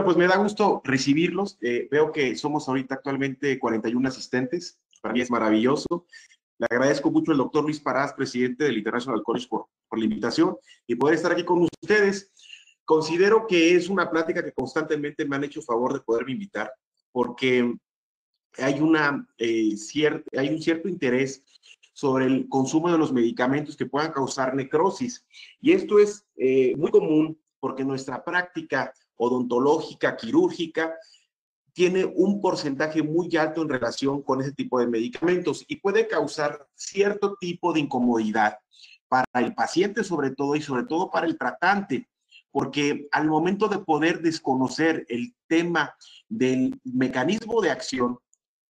Bueno, pues me da gusto recibirlos. Veo que somos ahorita actualmente 41 asistentes. Para mí es maravilloso. Le agradezco mucho al doctor Luis Parás, presidente del International College, por la invitación y poder estar aquí con ustedes. Considero que es una plática que constantemente me han hecho favor de poderme invitar, porque hay un cierto interés sobre el consumo de los medicamentos que puedan causar necrosis. Y esto es muy común porque nuestra práctica odontológica, quirúrgica, tiene un porcentaje muy alto en relación con ese tipo de medicamentos y puede causar cierto tipo de incomodidad para el paciente sobre todo y sobre todo para el tratante, porque al momento de poder desconocer el tema del mecanismo de acción,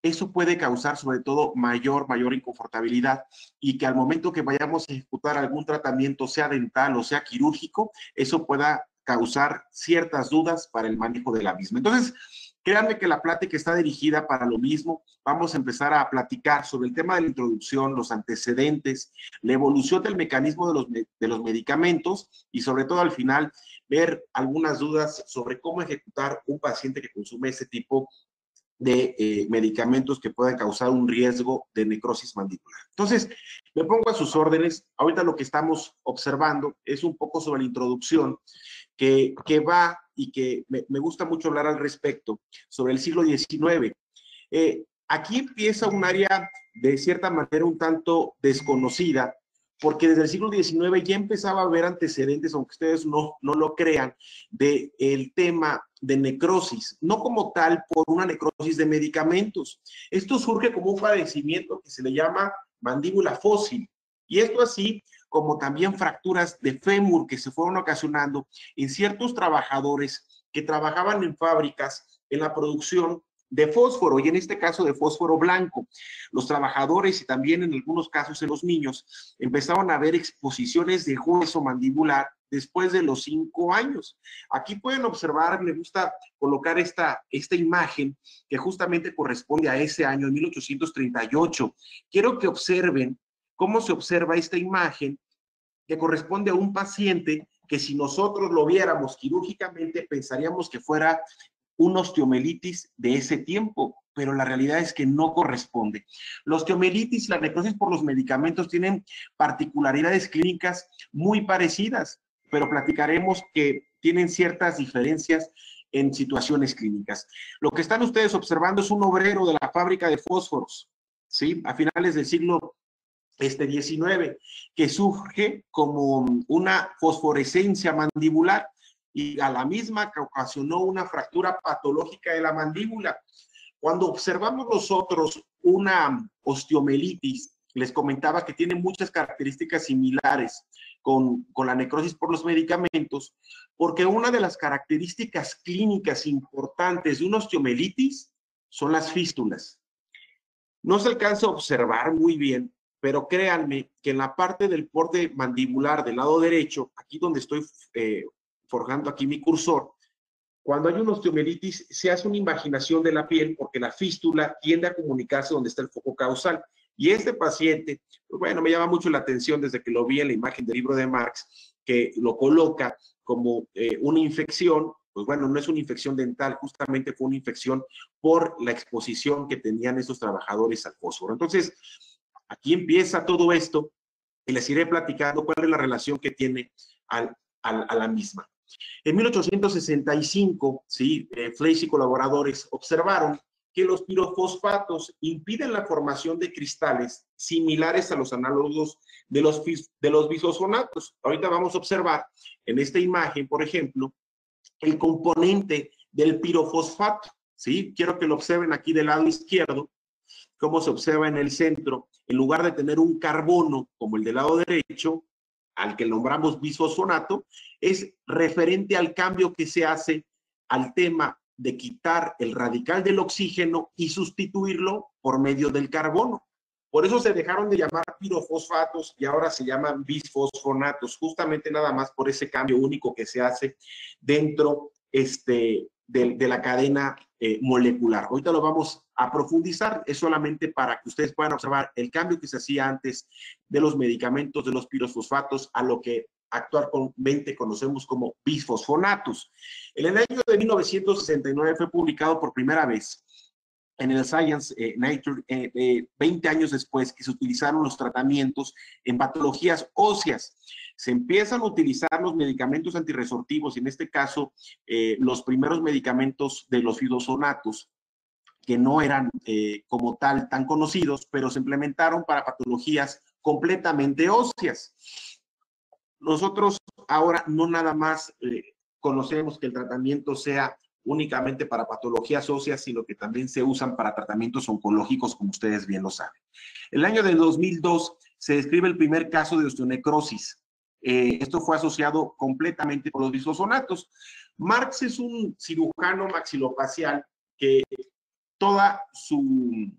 eso puede causar sobre todo mayor inconfortabilidad y que al momento que vayamos a ejecutar algún tratamiento, sea dental o sea quirúrgico, eso pueda causar ciertas dudas para el manejo de la misma. Entonces, créanme que la plática está dirigida para lo mismo. Vamos a empezar a platicar sobre el tema de la introducción, los antecedentes, la evolución del mecanismo de los medicamentos y sobre todo al final ver algunas dudas sobre cómo ejecutar un paciente que consume ese tipo de medicamentos que puedan causar un riesgo de necrosis mandibular. Entonces, me pongo a sus órdenes. Ahorita lo que estamos observando es un poco sobre la introducción que va y que me gusta mucho hablar al respecto, sobre el siglo XIX. Aquí empieza un área de cierta manera un tanto desconocida, porque desde el siglo XIX ya empezaba a haber antecedentes, aunque ustedes no lo crean, del tema de necrosis, no como tal por una necrosis de medicamentos. Esto surge como un padecimiento que se le llama mandíbula fósil, y esto así como también fracturas de fémur que se fueron ocasionando en ciertos trabajadores que trabajaban en fábricas en la producción de fósforo, y en este caso de fósforo blanco. Los trabajadores y también en algunos casos en los niños empezaron a ver exposiciones de hueso mandibular después de los 5 años. Aquí pueden observar, me gusta colocar esta imagen que justamente corresponde a ese año, en 1838. Quiero que observen cómo se observa esta imagen que corresponde a un paciente que si nosotros lo viéramos quirúrgicamente pensaríamos que fuera un osteomelitis de ese tiempo, pero la realidad es que no corresponde. La osteomelitis y la necrosis por los medicamentos tienen particularidades clínicas muy parecidas, pero platicaremos que tienen ciertas diferencias en situaciones clínicas. Lo que están ustedes observando es un obrero de la fábrica de fósforos, ¿sí? A finales del siglo XIX, que surge como una fosforescencia mandibular y a la misma que ocasionó una fractura patológica de la mandíbula. Cuando observamos nosotros una osteomelitis, les comentaba que tiene muchas características similares con la necrosis por los medicamentos, porque una de las características clínicas importantes de una osteomelitis son las fístulas. No se alcanza a observar muy bien, pero créanme que en la parte del borde mandibular del lado derecho, aquí donde estoy forjando aquí mi cursor, cuando hay una osteomelitis se hace una invaginación de la piel porque la fístula tiende a comunicarse donde está el foco causal. Y este paciente, pues bueno, me llama mucho la atención desde que lo vi en la imagen del libro de Marx, que lo coloca como una infección. Pues bueno, no es una infección dental, justamente fue una infección por la exposición que tenían esos trabajadores al fósforo. Entonces, aquí empieza todo esto y les iré platicando cuál es la relación que tiene a la misma. En 1865, ¿sí? Fleiss y colaboradores observaron que los pirofosfatos impiden la formación de cristales similares a los análogos de los bisfosfonatos. Ahorita vamos a observar en esta imagen, por ejemplo, el componente del pirofosfato, ¿sí? Quiero que lo observen aquí del lado izquierdo, cómo se observa en el centro, en lugar de tener un carbono como el del lado derecho, al que nombramos bisfosfonato, es referente al cambio que se hace al tema de quitar el radical del oxígeno y sustituirlo por medio del carbono. Por eso se dejaron de llamar pirofosfatos y ahora se llaman bisfosfonatos, justamente nada más por ese cambio único que se hace dentro de la cadena molecular. Ahorita lo vamos a profundizar, es solamente para que ustedes puedan observar el cambio que se hacía antes de los medicamentos, de los pirofosfatos, a lo que actualmente conocemos como bisfosfonatos. En el año de 1969 fue publicado por primera vez en el Science Nature, 20 años después que se utilizaron los tratamientos en patologías óseas. Se empiezan a utilizar los medicamentos antirresortivos, en este caso, los primeros medicamentos de los bisfosfonatos, que no eran como tal tan conocidos, pero se implementaron para patologías completamente óseas. Nosotros ahora no nada más conocemos que el tratamiento sea únicamente para patologías óseas, sino que también se usan para tratamientos oncológicos, como ustedes bien lo saben. El año de 2002 se describe el primer caso de osteonecrosis. Esto fue asociado completamente con los bisfosfonatos. Marx es un cirujano maxilofacial que toda su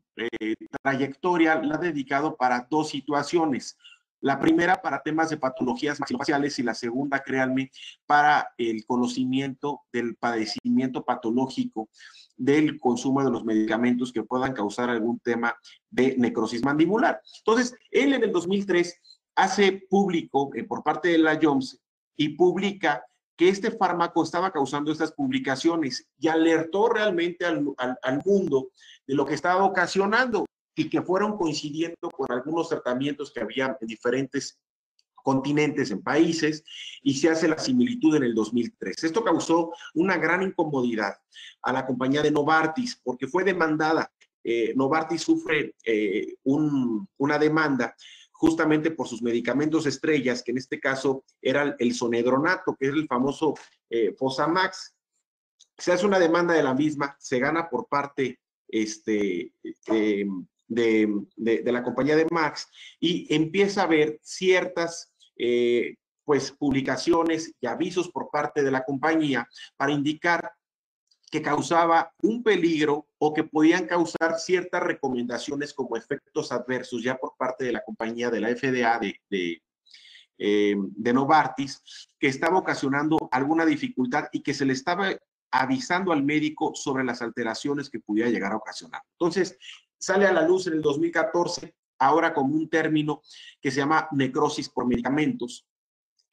trayectoria la ha dedicado para dos situaciones. La primera para temas de patologías maxilofaciales y la segunda, créanme, para el conocimiento del padecimiento patológico del consumo de los medicamentos que puedan causar algún tema de necrosis mandibular. Entonces, él en el 2003 hace público por parte de la JOMS y publica que este fármaco estaba causando estas publicaciones y alertó realmente al mundo de lo que estaba ocasionando y que fueron coincidiendo con algunos tratamientos que había en diferentes continentes, en países, y se hace la similitud en el 2003. Esto causó una gran incomodidad a la compañía de Novartis, porque fue demandada. Novartis sufre una demanda justamente por sus medicamentos estrellas, que en este caso era el sonedronato, que es el famoso Fosamax. Se hace una demanda de la misma, se gana por parte de la compañía de Max y empieza a haber ciertas pues publicaciones y avisos por parte de la compañía para indicar que causaba un peligro o que podían causar ciertas recomendaciones como efectos adversos ya por parte de la compañía de la FDA de Novartis, que estaba ocasionando alguna dificultad y que se le estaba avisando al médico sobre las alteraciones que pudiera llegar a ocasionar. Entonces, sale a la luz en el 2014, ahora como un término que se llama necrosis por medicamentos.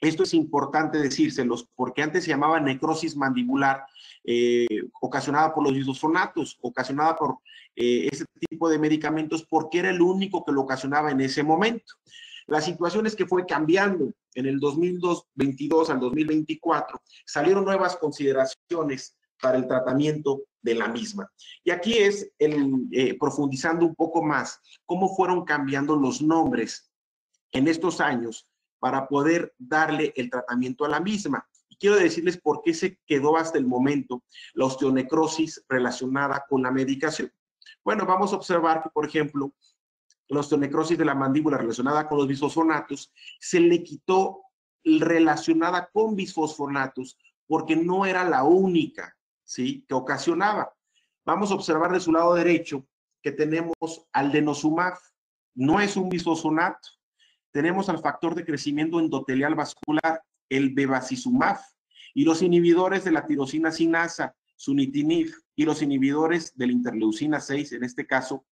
Esto es importante decírselos porque antes se llamaba necrosis mandibular, ocasionada por los bisfosfonatos, ocasionada por ese tipo de medicamentos, porque era el único que lo ocasionaba en ese momento. La situación es que fue cambiando. En el 2022 al 2024 salieron nuevas consideraciones para el tratamiento de la misma. Y aquí es profundizando un poco más cómo fueron cambiando los nombres en estos años para poder darle el tratamiento a la misma. Y quiero decirles por qué se quedó hasta el momento la osteonecrosis relacionada con la medicación. Bueno, vamos a observar que, por ejemplo, la osteonecrosis de la mandíbula relacionada con los bisfosfonatos se le quitó relacionada con bisfosfonatos porque no era la única, ¿sí?, que ocasionaba. Vamos a observar de su lado derecho que tenemos al denosumab, no es un bisfosfonato. Tenemos al factor de crecimiento endotelial vascular, el bevacizumab, y los inhibidores de la tirosina sinasa, sunitinib, y los inhibidores de la interleucina 6, en este caso,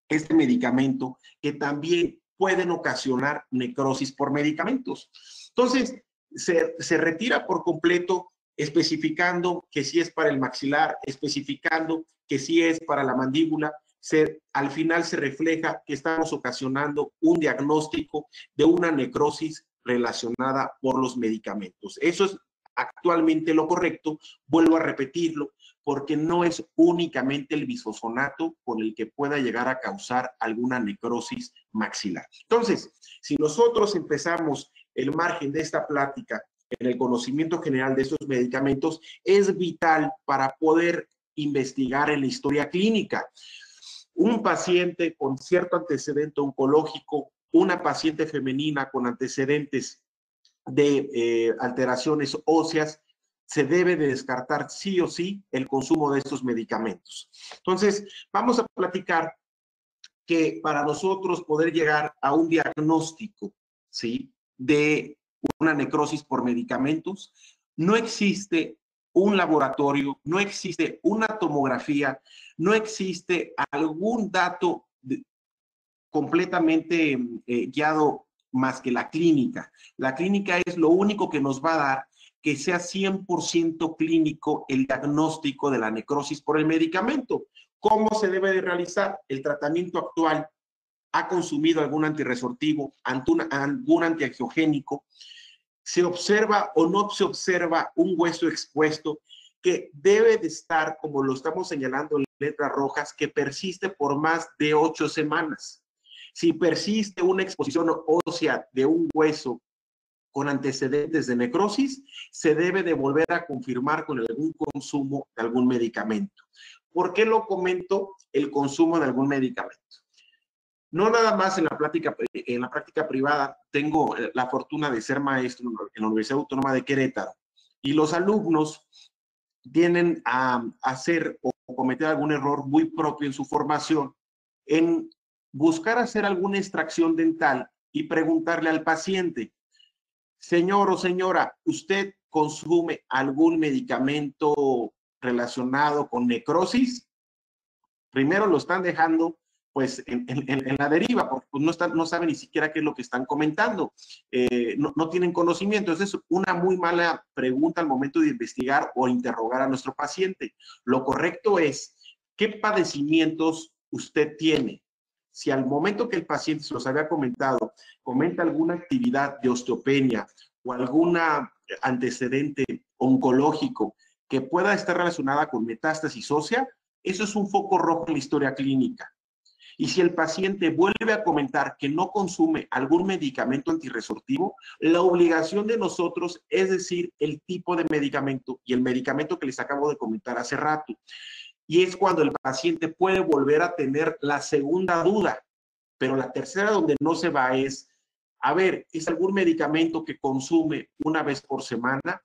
este medicamento, que también pueden ocasionar necrosis por medicamentos. Entonces, se retira por completo, especificando que sí es para el maxilar, especificando que sí es para la mandíbula. Al final se refleja que estamos ocasionando un diagnóstico de una necrosis relacionada por los medicamentos. Eso es actualmente lo correcto. Vuelvo a repetirlo, porque no es únicamente el bisfosfonato con el que pueda llegar a causar alguna necrosis maxilar. Entonces, si nosotros empezamos el margen de esta plática en el conocimiento general de estos medicamentos, es vital para poder investigar en la historia clínica. Un paciente con cierto antecedente oncológico, una paciente femenina con antecedentes de alteraciones óseas, se debe de descartar sí o sí el consumo de estos medicamentos. Entonces, vamos a platicar que para nosotros poder llegar a un diagnóstico, ¿sí?, de una necrosis por medicamentos, no existe un laboratorio, no existe una tomografía, no existe algún dato completamente guiado más que la clínica. La clínica es lo único que nos va a dar que sea 100% clínico el diagnóstico de la necrosis por el medicamento. ¿Cómo se debe de realizar? El tratamiento actual ha consumido algún antirresortivo, algún antiangiogénico, se observa o no se observa un hueso expuesto que debe de estar, como lo estamos señalando en letras rojas, que persiste por más de 8 semanas. Si persiste una exposición ósea de un hueso con antecedentes de necrosis, se debe de volver a confirmar con algún consumo de algún medicamento. ¿Por qué lo comento el consumo de algún medicamento? No nada más en la práctica privada, tengo la fortuna de ser maestro en la Universidad Autónoma de Querétaro y los alumnos tienden a hacer o cometer algún error muy propio en su formación en buscar hacer alguna extracción dental y preguntarle al paciente, señor o señora, ¿usted consume algún medicamento relacionado con necrosis? Primero lo están dejando pues en la deriva, porque pues, no saben ni siquiera qué es lo que están comentando, no tienen conocimiento. Esa es una muy mala pregunta al momento de investigar o interrogar a nuestro paciente. Lo correcto es, ¿qué padecimientos usted tiene? Si al momento que el paciente, se los había comentado, comenta alguna actividad de osteopenia o algún antecedente oncológico que pueda estar relacionada con metástasis ósea, eso es un foco rojo en la historia clínica. Y si el paciente vuelve a comentar que no consume algún medicamento antirresortivo, la obligación de nosotros es decir el tipo de medicamento y el medicamento que les acabo de comentar hace rato. Y es cuando el paciente puede volver a tener la segunda duda. Pero la tercera donde no se va es, a ver, ¿es algún medicamento que consume una vez por semana?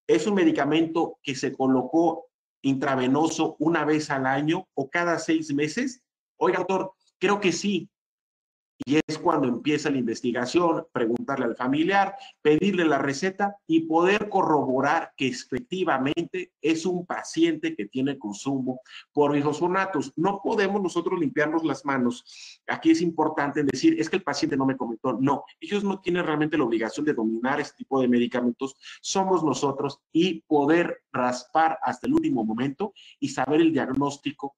¿Es un medicamento que se colocó intravenoso una vez al año o cada 6 meses? Oiga, doctor, creo que sí. Y es cuando empieza la investigación, preguntarle al familiar, pedirle la receta y poder corroborar que efectivamente es un paciente que tiene consumo por bisfosfonatos. No podemos nosotros limpiarnos las manos. Aquí es importante decir, es que el paciente no me comentó. No, ellos no tienen realmente la obligación de dominar este tipo de medicamentos. Somos nosotros y poder raspar hasta el último momento y saber el diagnóstico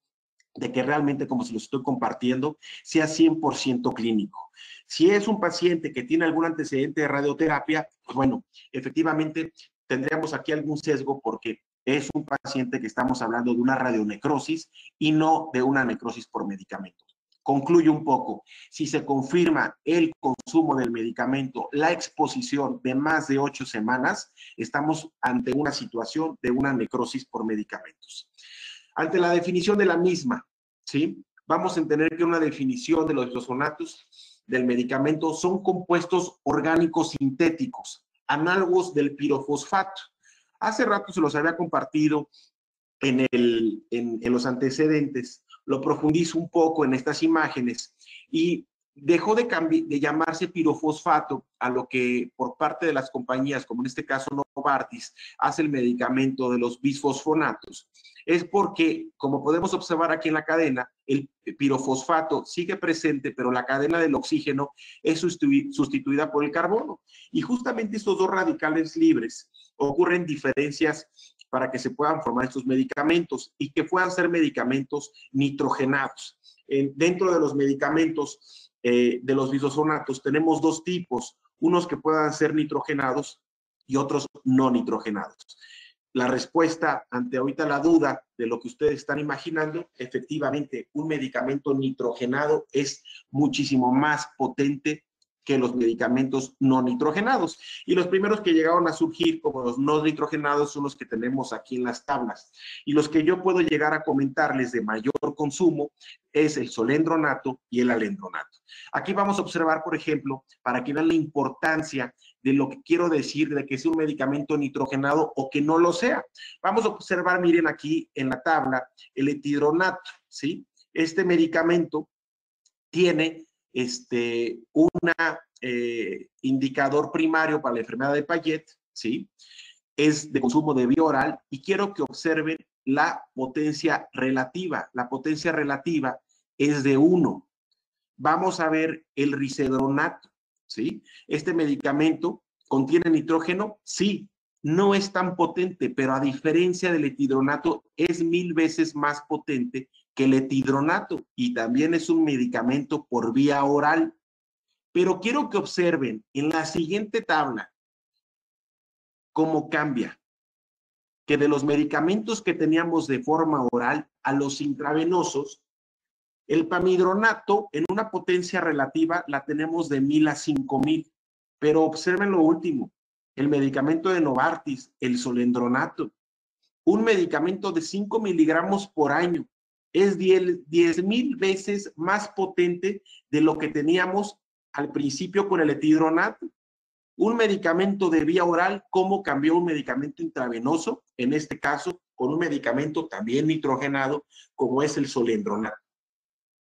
de que realmente, como se lo estoy compartiendo, sea 100% clínico. Si es un paciente que tiene algún antecedente de radioterapia, pues bueno, efectivamente tendríamos aquí algún sesgo porque es un paciente que estamos hablando de una radionecrosis y no de una necrosis por medicamento. Concluyo un poco, si se confirma el consumo del medicamento, la exposición de más de 8 semanas, estamos ante una situación de una necrosis por medicamentos. Ante la definición de la misma, ¿sí? Vamos a entender que una definición de los bisfosfonatos del medicamento son compuestos orgánicos sintéticos, análogos del pirofosfato. Hace rato se los había compartido en los antecedentes, lo profundizo un poco en estas imágenes y dejó de llamarse pirofosfato a lo que por parte de las compañías, como en este caso Novartis, hace el medicamento de los bisfosfonatos. Es porque, como podemos observar aquí en la cadena, el pirofosfato sigue presente, pero la cadena del oxígeno es sustituida por el carbono. Y justamente estos dos radicales libres ocurren diferencias para que se puedan formar estos medicamentos y que puedan ser medicamentos nitrogenados. Dentro de los medicamentos de los bisfosfonatos tenemos dos tipos, unos que puedan ser nitrogenados y otros no nitrogenados. La respuesta ante ahorita la duda de lo que ustedes están imaginando, efectivamente, un medicamento nitrogenado es muchísimo más potente que los medicamentos no nitrogenados. Y los primeros que llegaron a surgir como los no nitrogenados son los que tenemos aquí en las tablas. Y los que yo puedo llegar a comentarles de mayor consumo es el solendronato y el alendronato. Aquí vamos a observar, por ejemplo, para que vean la importancia de lo que quiero decir de que sea un medicamento nitrogenado o que no lo sea. Vamos a observar, miren aquí en la tabla, el etidronato, ¿sí? Este medicamento tiene un indicador primario para la enfermedad de Payet, ¿sí? Es de consumo de vía oral y quiero que observen la potencia relativa. La potencia relativa es de 1. Vamos a ver el risedronato. ¿sí? Este medicamento contiene nitrógeno, sí, no es tan potente, pero a diferencia del etidronato, es 1000 veces más potente que el etidronato y también es un medicamento por vía oral. Pero quiero que observen en la siguiente tabla cómo cambia, que de los medicamentos que teníamos de forma oral a los intravenosos, el pamidronato en una potencia relativa la tenemos de 1000 a 5000, pero observen lo último, el medicamento de Novartis, el solendronato, un medicamento de 5 miligramos por año, es 10,000 veces más potente de lo que teníamos al principio con el etidronato. Un medicamento de vía oral, ¿cómo cambió un medicamento intravenoso? En este caso, con un medicamento también nitrogenado, como es el solendronato.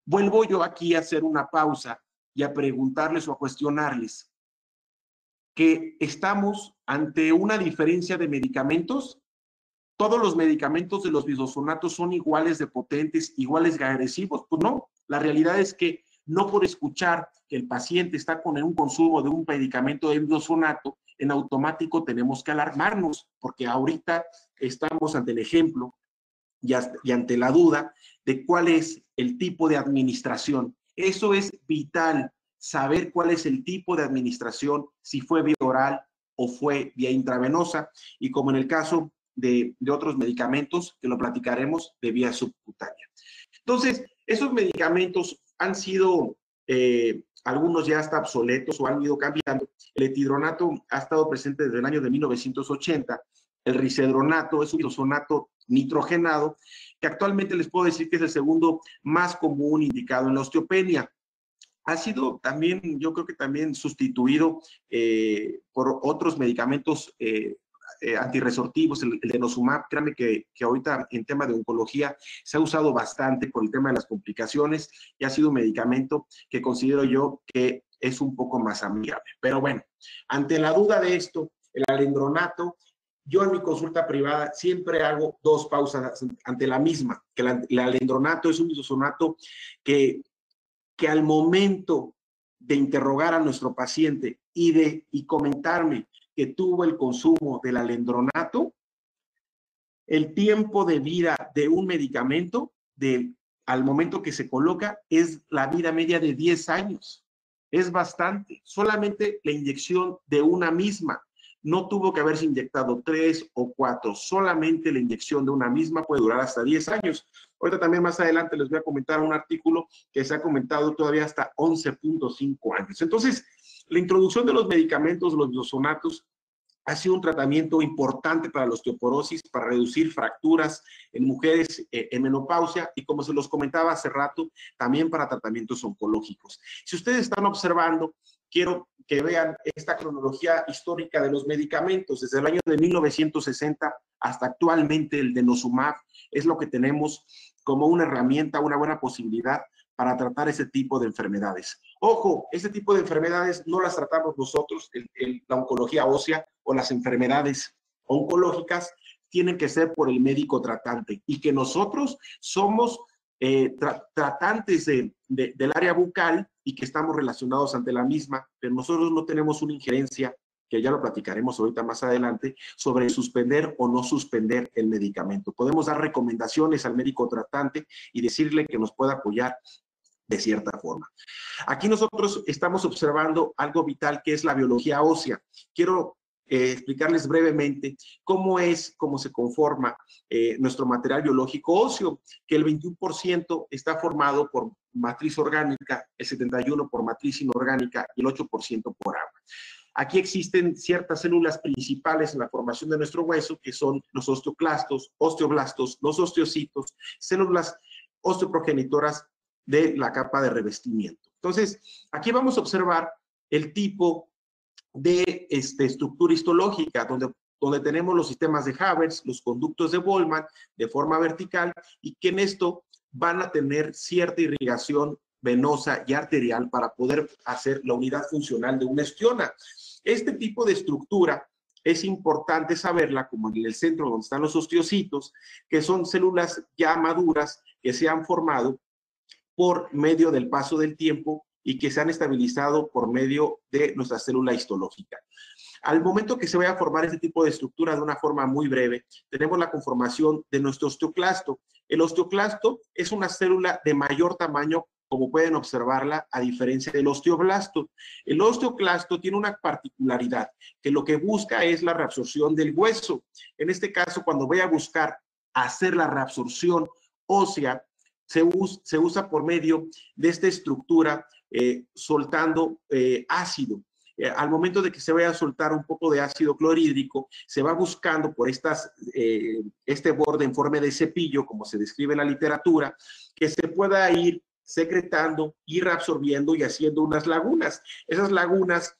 Vuelvo yo aquí a hacer una pausa y a preguntarles o a cuestionarles que estamos ante una diferencia de medicamentos. ¿Todos los medicamentos de los bisosonatos son iguales de potentes, iguales de agresivos? Pues no, la realidad es que no por escuchar que el paciente está con un consumo de un medicamento de bisosonato, en automático tenemos que alarmarnos, porque ahorita estamos ante el ejemplo y ante la duda de cuál es el tipo de administración. Eso es vital, saber cuál es el tipo de administración, si fue vía oral o fue vía intravenosa, y como en el caso de otros medicamentos, que lo platicaremos, de vía subcutánea. Entonces, esos medicamentos han sido, algunos ya hasta obsoletos o han ido cambiando. El etidronato ha estado presente desde el año de 1980, el risedronato es un bisosonato nitrogenado, que actualmente les puedo decir que es el segundo más común indicado en la osteopenia. Ha sido también, yo creo que también sustituido por otros medicamentos antirresortivos, el denosumab. Créanme que ahorita en tema de oncología se ha usado bastante por el tema de las complicaciones y ha sido un medicamento que considero yo que es un poco más amigable. Pero bueno, ante la duda de esto, el alendronato, yo en mi consulta privada siempre hago dos pausas ante la misma, que el alendronato es un bisosonato que al momento de interrogar a nuestro paciente y comentarme que tuvo el consumo del alendronato, el tiempo de vida de un medicamento al momento que se coloca es la vida media de 10 años. Es bastante. Solamente la inyección de una misma. No tuvo que haberse inyectado 3 o 4. Solamente la inyección de una misma puede durar hasta 10 años. Ahorita también más adelante les voy a comentar un artículo que se ha comentado todavía hasta 11.5 años. Entonces, la introducción de los medicamentos, los bisosonatos, ha sido un tratamiento importante para la osteoporosis, para reducir fracturas en mujeres en menopausia y, como se los comentaba hace rato, también para tratamientos oncológicos. Si ustedes están observando, quiero que vean esta cronología histórica de los medicamentos. Desde el año de 1960 hasta actualmente el denosumab es lo que tenemos como una herramienta, una buena posibilidad para tratar ese tipo de enfermedades. Ojo, ese tipo de enfermedades no las tratamos nosotros, la oncología ósea o las enfermedades oncológicas tienen que ser por el médico tratante y que nosotros somos tratantes del área bucal y que estamos relacionados ante la misma, pero nosotros no tenemos una injerencia, que ya lo platicaremos ahorita más adelante, sobre suspender o no suspender el medicamento. Podemos dar recomendaciones al médico tratante y decirle que nos pueda apoyar de cierta forma. Aquí nosotros estamos observando algo vital que es la biología ósea. Quiero explicarles brevemente cómo se conforma nuestro material biológico óseo, que el 21% está formado por matriz orgánica, el 71% por matriz inorgánica y el 8% por agua. Aquí existen ciertas células principales en la formación de nuestro hueso, que son los osteoclastos, osteoblastos, los osteocitos, células osteoprogenitoras de la capa de revestimiento. Entonces, aquí vamos a observar el tipo de estructura histológica, donde tenemos los sistemas de Habertz, los conductos de Bollmann de forma vertical, y que en esto van a tener cierta irrigación venosa y arterial para poder hacer la unidad funcional de una ostiona. Este tipo de estructura es importante saberla, como en el centro donde están los osteocitos, que son células ya maduras que se han formado por medio del paso del tiempo y que se han estabilizado por medio de nuestra célula histológica. Al momento que se vaya a formar este tipo de estructura de una forma muy breve, tenemos la conformación de nuestro osteoclasto. El osteoclasto es una célula de mayor tamaño, como pueden observarla, a diferencia del osteoblasto. El osteoclasto tiene una particularidad, que lo que busca es la reabsorción del hueso. En este caso, cuando voy a buscar hacer la reabsorción ósea, se usa por medio de esta estructura soltando ácido. Al momento de que se vaya a soltar un poco de ácido clorhídrico, se va buscando por este borde en forma de cepillo, como se describe en la literatura, que se pueda ir secretando, ir reabsorbiendo y haciendo unas lagunas. Esas lagunas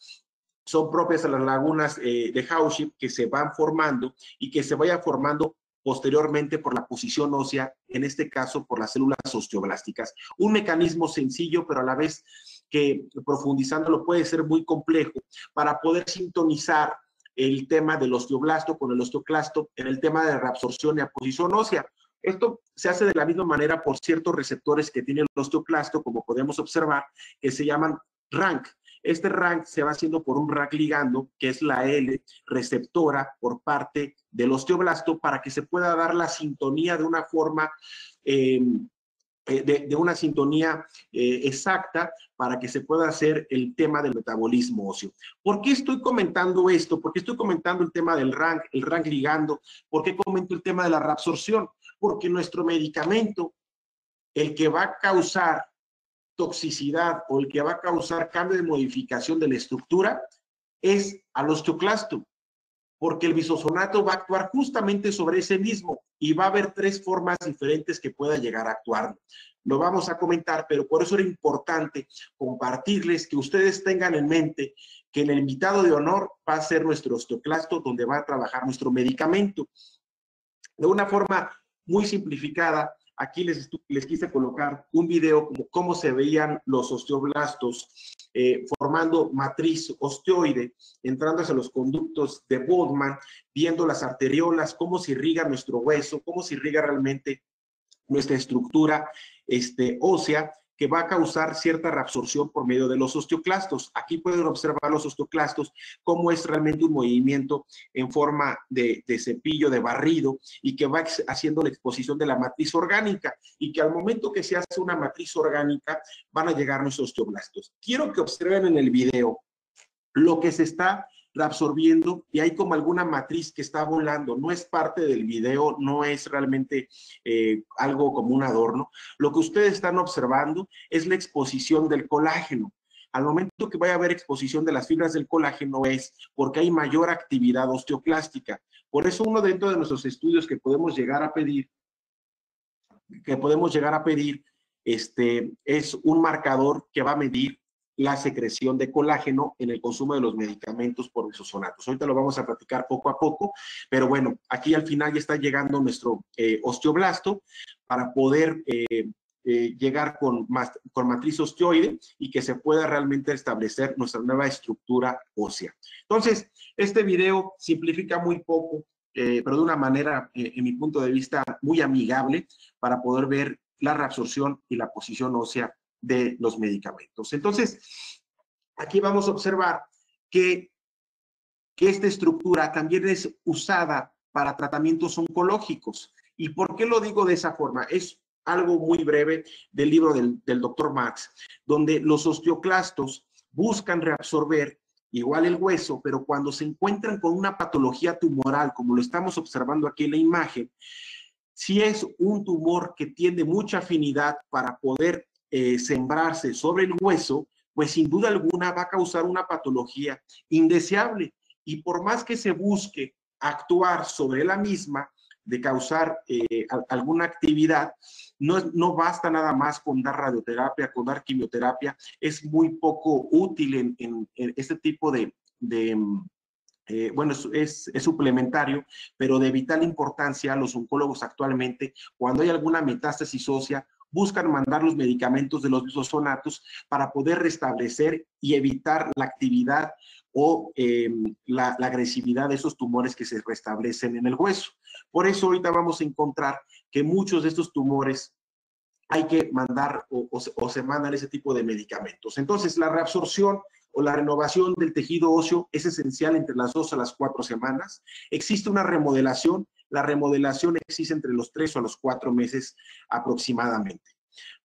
son propias a las lagunas de Hauship que se van formando y que se vaya formando posteriormente por la posición ósea, en este caso por las células osteoblásticas. Un mecanismo sencillo, pero a la vez que profundizándolo puede ser muy complejo para poder sintonizar el tema del osteoblasto con el osteoclasto en el tema de reabsorción y aposición ósea. Esto se hace de la misma manera por ciertos receptores que tiene el osteoclasto, como podemos observar, que se llaman RANK. Este RANK se va haciendo por un RANK ligando, que es la L receptora por parte del osteoblasto, para que se pueda dar la sintonía de una forma de una sintonía exacta para que se pueda hacer el tema del metabolismo óseo. ¿Por qué estoy comentando esto? ¿Por qué estoy comentando el tema del RANK, el RANK ligando? ¿Por qué comento el tema de la reabsorción? Porque nuestro medicamento, el que va a causar toxicidad o el que va a causar cambio de modificación de la estructura, es al osteoclasto, porque el bisosonato va a actuar justamente sobre ese mismo y va a haber tres formas diferentes que pueda llegar a actuar. Lo vamos a comentar, pero por eso era importante compartirles que ustedes tengan en mente que en el invitado de honor va a ser nuestro osteoclasto, donde va a trabajar nuestro medicamento. De una forma muy simplificada, aquí les quise colocar un video como cómo se veían los osteoblastos formando matriz osteoide, entrando hacia los conductos de Bodman, viendo las arteriolas, cómo se irriga nuestro hueso, cómo se irriga realmente nuestra estructura ósea, que va a causar cierta reabsorción por medio de los osteoclastos. Aquí pueden observar los osteoclastos, cómo es realmente un movimiento en forma de cepillo, de barrido, y que va haciendo la exposición de la matriz orgánica, y que al momento que se hace una matriz orgánica, van a llegar nuestros osteoblastos. Quiero que observen en el video lo que se está reabsorbiendo y hay como alguna matriz que está volando. No es parte del video, no es realmente algo como un adorno. Lo que ustedes están observando es la exposición del colágeno. Al momento que vaya a haber exposición de las fibras del colágeno es porque hay mayor actividad osteoclástica. Por eso uno dentro de nuestros estudios que podemos llegar a pedir, es un marcador que va a medir la secreción de colágeno en el consumo de los medicamentos por bisosonatos. Ahorita lo vamos a platicar poco a poco, pero bueno, aquí al final ya está llegando nuestro osteoblasto para poder llegar con matriz osteoide y que se pueda realmente establecer nuestra nueva estructura ósea. Entonces, este video simplifica muy poco, pero de una manera, en mi punto de vista, muy amigable para poder ver la reabsorción y la posición ósea de los medicamentos. Entonces, aquí vamos a observar que esta estructura también es usada para tratamientos oncológicos. ¿Y por qué lo digo de esa forma? Es algo muy breve del libro del doctor Max, donde los osteoclastos buscan reabsorber igual el hueso, pero cuando se encuentran con una patología tumoral, como lo estamos observando aquí en la imagen, si es un tumor que tiene mucha afinidad para poder sembrarse sobre el hueso, pues sin duda alguna va a causar una patología indeseable. Y por más que se busque actuar sobre la misma, de causar alguna actividad, no basta nada más con dar radioterapia, con dar quimioterapia, es muy poco útil en este tipo bueno, es suplementario, pero de vital importancia. Los oncólogos actualmente, cuando hay alguna metástasis ósea, buscan mandar los medicamentos de los bisosonatos para poder restablecer y evitar la actividad o la agresividad de esos tumores que se restablecen en el hueso. Por eso ahorita vamos a encontrar que muchos de estos tumores hay que mandar o se mandan ese tipo de medicamentos. Entonces, la reabsorción o la renovación del tejido óseo es esencial entre las 2 a las 4 semanas. Existe una remodelación. La remodelación existe entre los 3 o los 4 meses aproximadamente.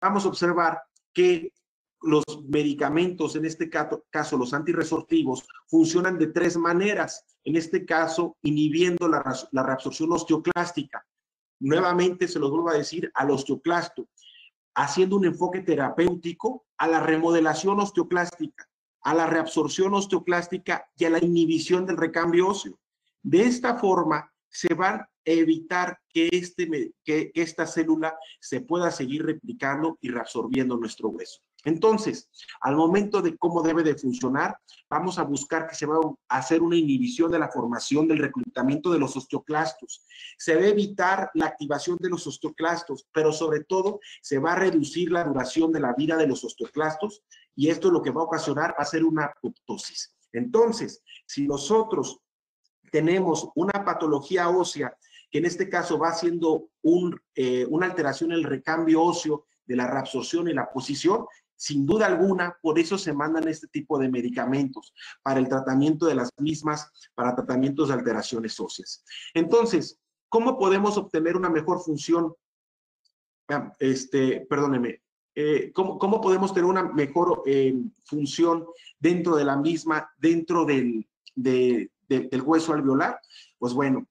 Vamos a observar que los medicamentos, en este caso los antirresortivos, funcionan de 3 maneras. En este caso, inhibiendo la reabsorción osteoclástica. Nuevamente, se los vuelvo a decir, al osteoclasto, haciendo un enfoque terapéutico a la remodelación osteoclástica, a la reabsorción osteoclástica y a la inhibición del recambio óseo. De esta forma, se van a evitar que esta célula se pueda seguir replicando y reabsorbiendo nuestro hueso. Entonces, al momento de cómo debe de funcionar, vamos a buscar que se va a hacer una inhibición de la formación del reclutamiento de los osteoclastos. Se va a evitar la activación de los osteoclastos, pero sobre todo se va a reducir la duración de la vida de los osteoclastos y esto lo que va a ocasionar va a ser una apoptosis. Entonces, si nosotros tenemos una patología ósea, que en este caso va haciendo una alteración en el recambio óseo de la reabsorción y la posición, sin duda alguna, por eso se mandan este tipo de medicamentos para el tratamiento de las mismas, para tratamientos de alteraciones óseas. Entonces, ¿cómo podemos obtener una mejor función? Perdóneme. ¿Cómo podemos tener una mejor función dentro de la misma, dentro del hueso alveolar? Pues bueno,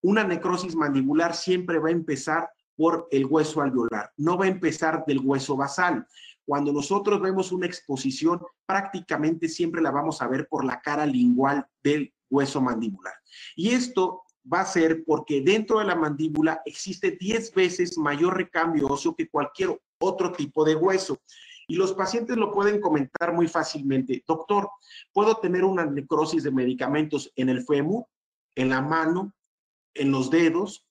una necrosis mandibular siempre va a empezar por el hueso alveolar, no va a empezar del hueso basal. Cuando nosotros vemos una exposición, prácticamente siempre la vamos a ver por la cara lingual del hueso mandibular. Y esto va a ser porque dentro de la mandíbula existe 10 veces mayor recambio óseo que cualquier otro tipo de hueso. Y los pacientes lo pueden comentar muy fácilmente. Doctor, ¿puedo tener una necrosis de medicamentos en el fémur, en la mano, en los dedos?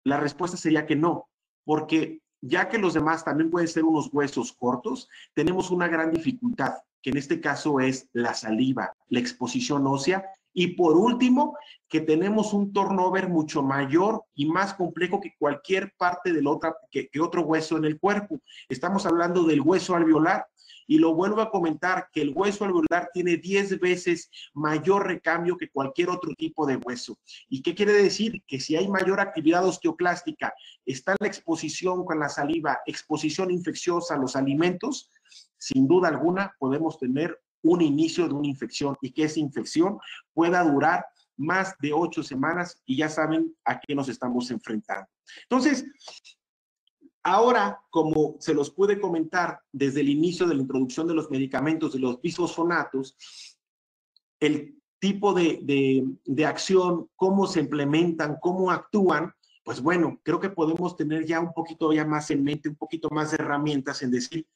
La respuesta sería que no, porque ya que los demás también pueden ser unos huesos cortos, tenemos una gran dificultad, que en este caso es la saliva, la exposición ósea, y por último, que tenemos un turnover mucho mayor y más complejo que cualquier parte del otro hueso en el cuerpo. Estamos hablando del hueso alveolar. Y lo vuelvo a comentar, que el hueso alveolar tiene 10 veces mayor recambio que cualquier otro tipo de hueso. ¿Y qué quiere decir? Que si hay mayor actividad osteoclástica, está la exposición con la saliva, exposición infecciosa a los alimentos, sin duda alguna podemos tener un inicio de una infección y que esa infección pueda durar más de 8 semanas y ya saben a qué nos estamos enfrentando. Entonces, ahora, como se los pude comentar desde el inicio de la introducción de los medicamentos, de los bisfosfonatos, el tipo de acción, cómo se implementan, cómo actúan, pues bueno, creo que podemos tener ya un poquito ya más en mente, un poquito más de herramientas en decir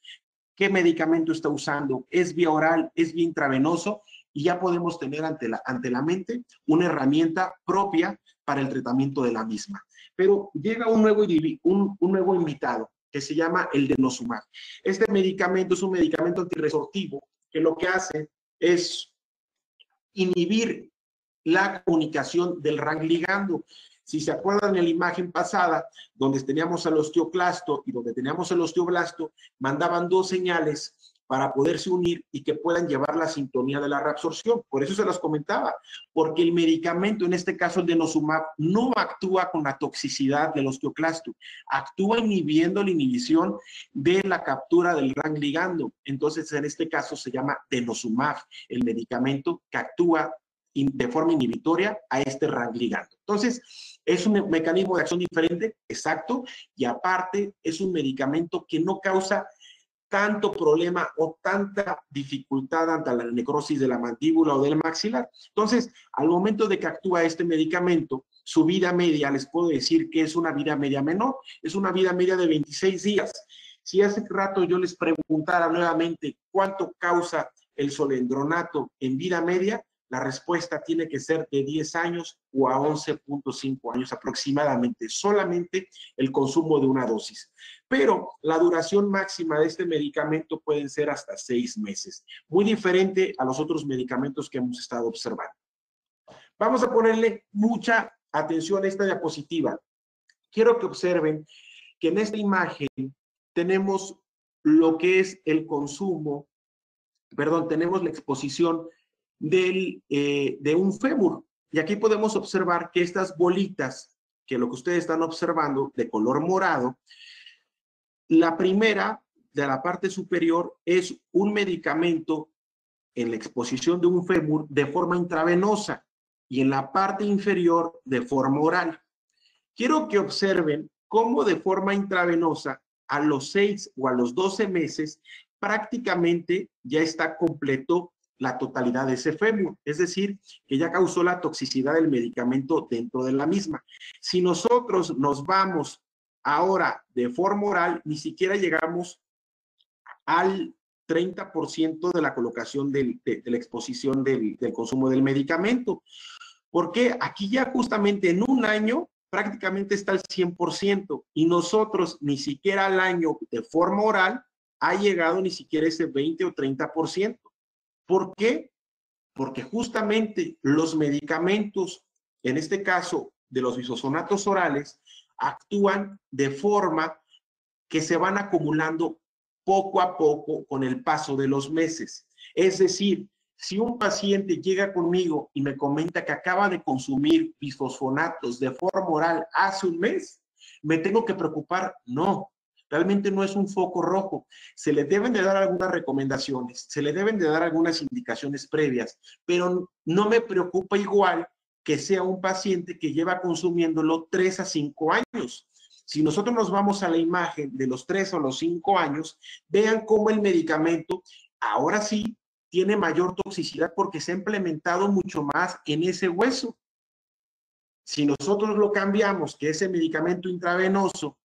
qué medicamento está usando, es vía oral, es vía intravenoso, y ya podemos tener ante la mente una herramienta propia para el tratamiento de la misma. Pero llega un nuevo invitado que se llama el denosumab. Este medicamento es un medicamento antirresortivo que lo que hace es inhibir la comunicación del RANG ligando. Si se acuerdan en la imagen pasada, donde teníamos al osteoclasto y donde teníamos el osteoblasto, mandaban 2 señales para poderse unir y que puedan llevar la sintonía de la reabsorción. Por eso se los comentaba, porque el medicamento, en este caso el denosumab, no actúa con la toxicidad del osteoclasto, actúa inhibiendo la inhibición de la captura del RANG ligando. Entonces, en este caso se llama denosumab, el medicamento que actúa de forma inhibitoria a este RANG ligando. Entonces, es un mecanismo de acción diferente, exacto, y aparte es un medicamento que no causa tanto problema o tanta dificultad ante la necrosis de la mandíbula o del maxilar. Entonces, al momento de que actúa este medicamento, su vida media, les puedo decir que es una vida media menor, es una vida media de 26 días. Si hace rato yo les preguntara nuevamente cuánto causa el solendronato en vida media, la respuesta tiene que ser de 10 años o a 11.5 años aproximadamente, solamente el consumo de una dosis. Pero la duración máxima de este medicamento pueden ser hasta 6 meses, muy diferente a los otros medicamentos que hemos estado observando. Vamos a ponerle mucha atención a esta diapositiva. Quiero que observen que en esta imagen tenemos lo que es el consumo, perdón, tenemos la exposición de un fémur. Y aquí podemos observar que estas bolitas, que lo que ustedes están observando de color morado, la primera de la parte superior es un medicamento en la exposición de un fémur de forma intravenosa y en la parte inferior de forma oral. Quiero que observen cómo de forma intravenosa a los 6 o a los 12 meses prácticamente ya está completo la totalidad de ese fémur, es decir, que ya causó la toxicidad del medicamento dentro de la misma. Si nosotros nos vamos ahora de forma oral, ni siquiera llegamos al 30% de la colocación de la exposición del consumo del medicamento. Porque aquí ya justamente en un año prácticamente está el 100% y nosotros ni siquiera al año de forma oral ha llegado ni siquiera ese 20 o 30%. ¿Por qué? Porque justamente los medicamentos, en este caso de los bisosonatos orales, actúan de forma que se van acumulando poco a poco con el paso de los meses. Es decir, si un paciente llega conmigo y me comenta que acaba de consumir bisfosfonatos de forma oral hace un mes, ¿me tengo que preocupar? No, realmente no es un foco rojo. Se le deben de dar algunas recomendaciones, se le deben de dar algunas indicaciones previas, pero no me preocupa igual que sea un paciente que lleva consumiéndolo 3 a 5 años. Si nosotros nos vamos a la imagen de los 3 o los 5 años, vean cómo el medicamento ahora sí tiene mayor toxicidad porque se ha implementado mucho más en ese hueso. Si nosotros lo cambiamos, que ese medicamento intravenoso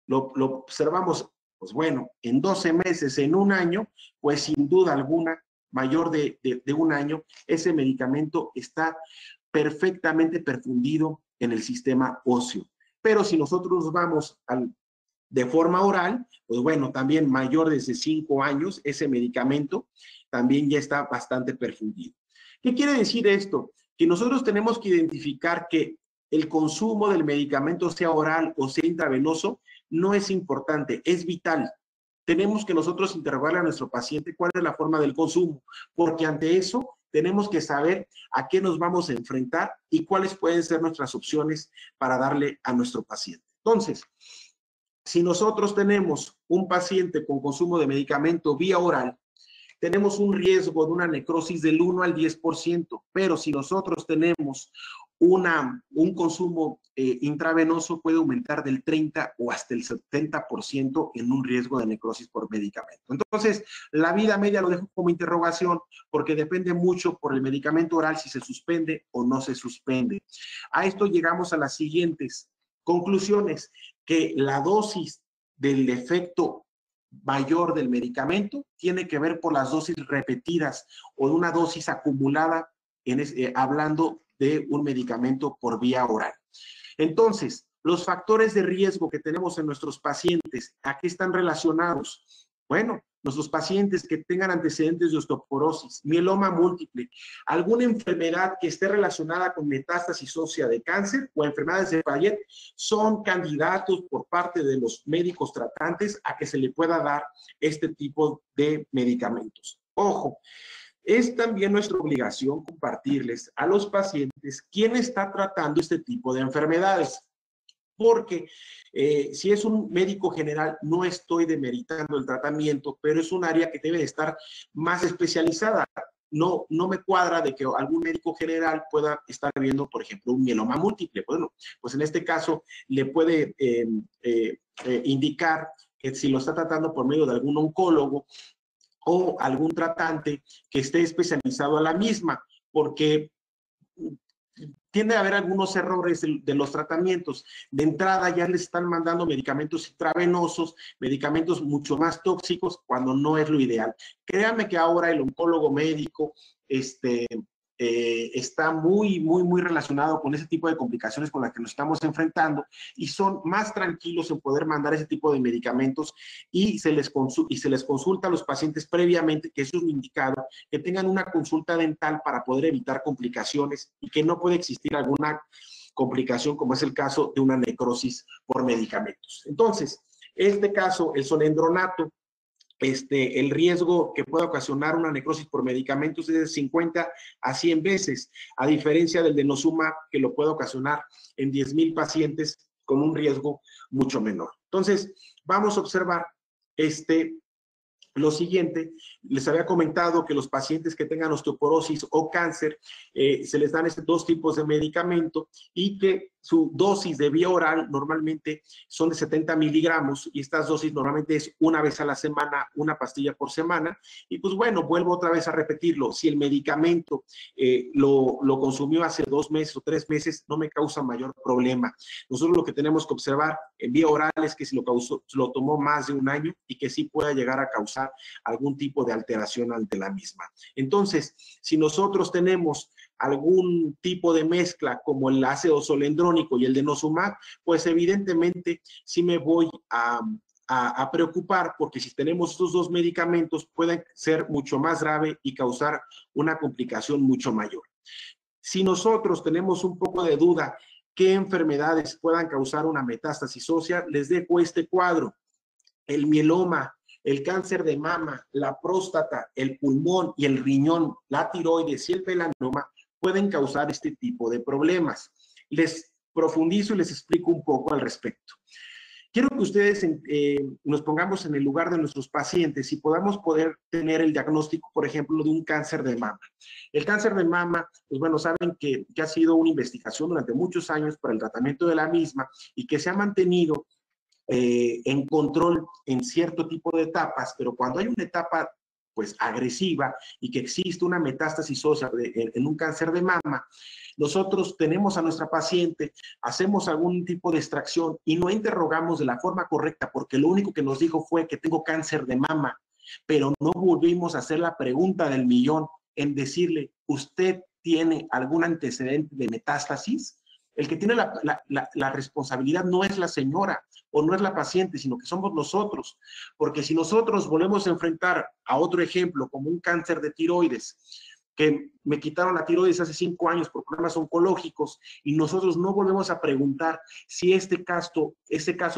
lo observamos, pues bueno, en 12 meses, en un año, pues sin duda alguna, mayor de un año, ese medicamento está perfectamente perfundido en el sistema óseo. Pero si nosotros vamos de forma oral, pues bueno, también mayor de 5 años, ese medicamento también ya está bastante perfundido. ¿Qué quiere decir esto? Que nosotros tenemos que identificar que el consumo del medicamento, sea oral o sea intravenoso, no es importante, es vital. Tenemos que nosotros interrogarle a nuestro paciente cuál es la forma del consumo, porque ante eso tenemos que saber a qué nos vamos a enfrentar y cuáles pueden ser nuestras opciones para darle a nuestro paciente. Entonces, si nosotros tenemos un paciente con consumo de medicamento vía oral, tenemos un riesgo de una necrosis del 1 al 10%, pero si nosotros tenemos un consumo intravenoso, puede aumentar del 30 o hasta el 70% en un riesgo de necrosis por medicamento. Entonces, la vida media lo dejo como interrogación porque depende mucho por el medicamento oral si se suspende o no se suspende. A esto llegamos a las siguientes conclusiones, que la dosis del efecto mayor del medicamento tiene que ver por las dosis repetidas o de una dosis acumulada, hablando de un medicamento por vía oral. Entonces, los factores de riesgo que tenemos en nuestros pacientes, ¿a qué están relacionados? Bueno, nuestros pacientes que tengan antecedentes de osteoporosis, mieloma múltiple, alguna enfermedad que esté relacionada con metástasis ósea de cáncer o enfermedades de Fayet, son candidatos por parte de los médicos tratantes a que se le pueda dar este tipo de medicamentos. Ojo, es también nuestra obligación compartirles a los pacientes quién está tratando este tipo de enfermedades. Porque si es un médico general, no estoy demeritando el tratamiento, pero es un área que debe de estar más especializada. No me cuadra de que algún médico general pueda estar viendo, por ejemplo, un mieloma múltiple. Bueno, pues en este caso le puede indicar que si lo está tratando por medio de algún oncólogo o algún tratante que esté especializado a la misma, porque tiende a haber algunos errores de los tratamientos. De entrada ya les están mandando medicamentos intravenosos, medicamentos mucho más tóxicos, cuando no es lo ideal. Créanme que ahora el oncólogo médico está muy relacionado con ese tipo de complicaciones con las que nos estamos enfrentando y son más tranquilos en poder mandar ese tipo de medicamentos y se les consulta a los pacientes previamente, que eso es lo indicado, que tengan una consulta dental para poder evitar complicaciones y que no puede existir alguna complicación, como es el caso de una necrosis por medicamentos. Entonces, este caso, el solendronato, el riesgo que puede ocasionar una necrosis por medicamentos es de 50 a 100 veces, a diferencia del denosumab, que lo puede ocasionar en 10,000 pacientes con un riesgo mucho menor. Entonces, vamos a observar lo siguiente. Les había comentado que los pacientes que tengan osteoporosis o cáncer se les dan dos tipos de medicamento y que su dosis de vía oral normalmente son de 70 miligramos y estas dosis normalmente es una vez a la semana, una pastilla por semana. Y pues bueno, vuelvo otra vez a repetirlo, si el medicamento lo consumió hace 2 meses o 3 meses, no me causa mayor problema. Nosotros lo que tenemos que observar en vía oral es que si lo tomó más de un año y que sí pueda llegar a causar algún tipo de alteración ante la misma. Entonces, si nosotros tenemos algún tipo de mezcla como el ácido solendrónico y el denosumab, pues evidentemente sí me voy a preocupar, porque si tenemos estos dos medicamentos pueden ser mucho más grave y causar una complicación mucho mayor. Si nosotros tenemos un poco de duda qué enfermedades puedan causar una metástasis ósea, les dejo este cuadro. El mieloma, el cáncer de mama, la próstata, el pulmón y el riñón, la tiroides y el melanoma pueden causar este tipo de problemas. Les profundizo y les explico un poco al respecto. Quiero que ustedes nos pongamos en el lugar de nuestros pacientes y podamos poder tener el diagnóstico, por ejemplo, de un cáncer de mama. El cáncer de mama, pues bueno, saben que ha sido una investigación durante muchos años para el tratamiento de la misma y que se ha mantenido en control en cierto tipo de etapas, pero cuando hay una etapa pues agresiva y que existe una metástasis ósea en un cáncer de mama, nosotros tenemos a nuestra paciente, hacemos algún tipo de extracción y no interrogamos de la forma correcta, porque lo único que nos dijo fue que tengo cáncer de mama, pero no volvimos a hacer la pregunta del millón en decirle, ¿usted tiene algún antecedente de metástasis? El que tiene la responsabilidad no es la señora o no es la paciente, sino que somos nosotros. Porque si nosotros volvemos a enfrentar a otro ejemplo, como un cáncer de tiroides, que me quitaron la tiroides hace 5 años por problemas oncológicos y nosotros no volvemos a preguntar si este caso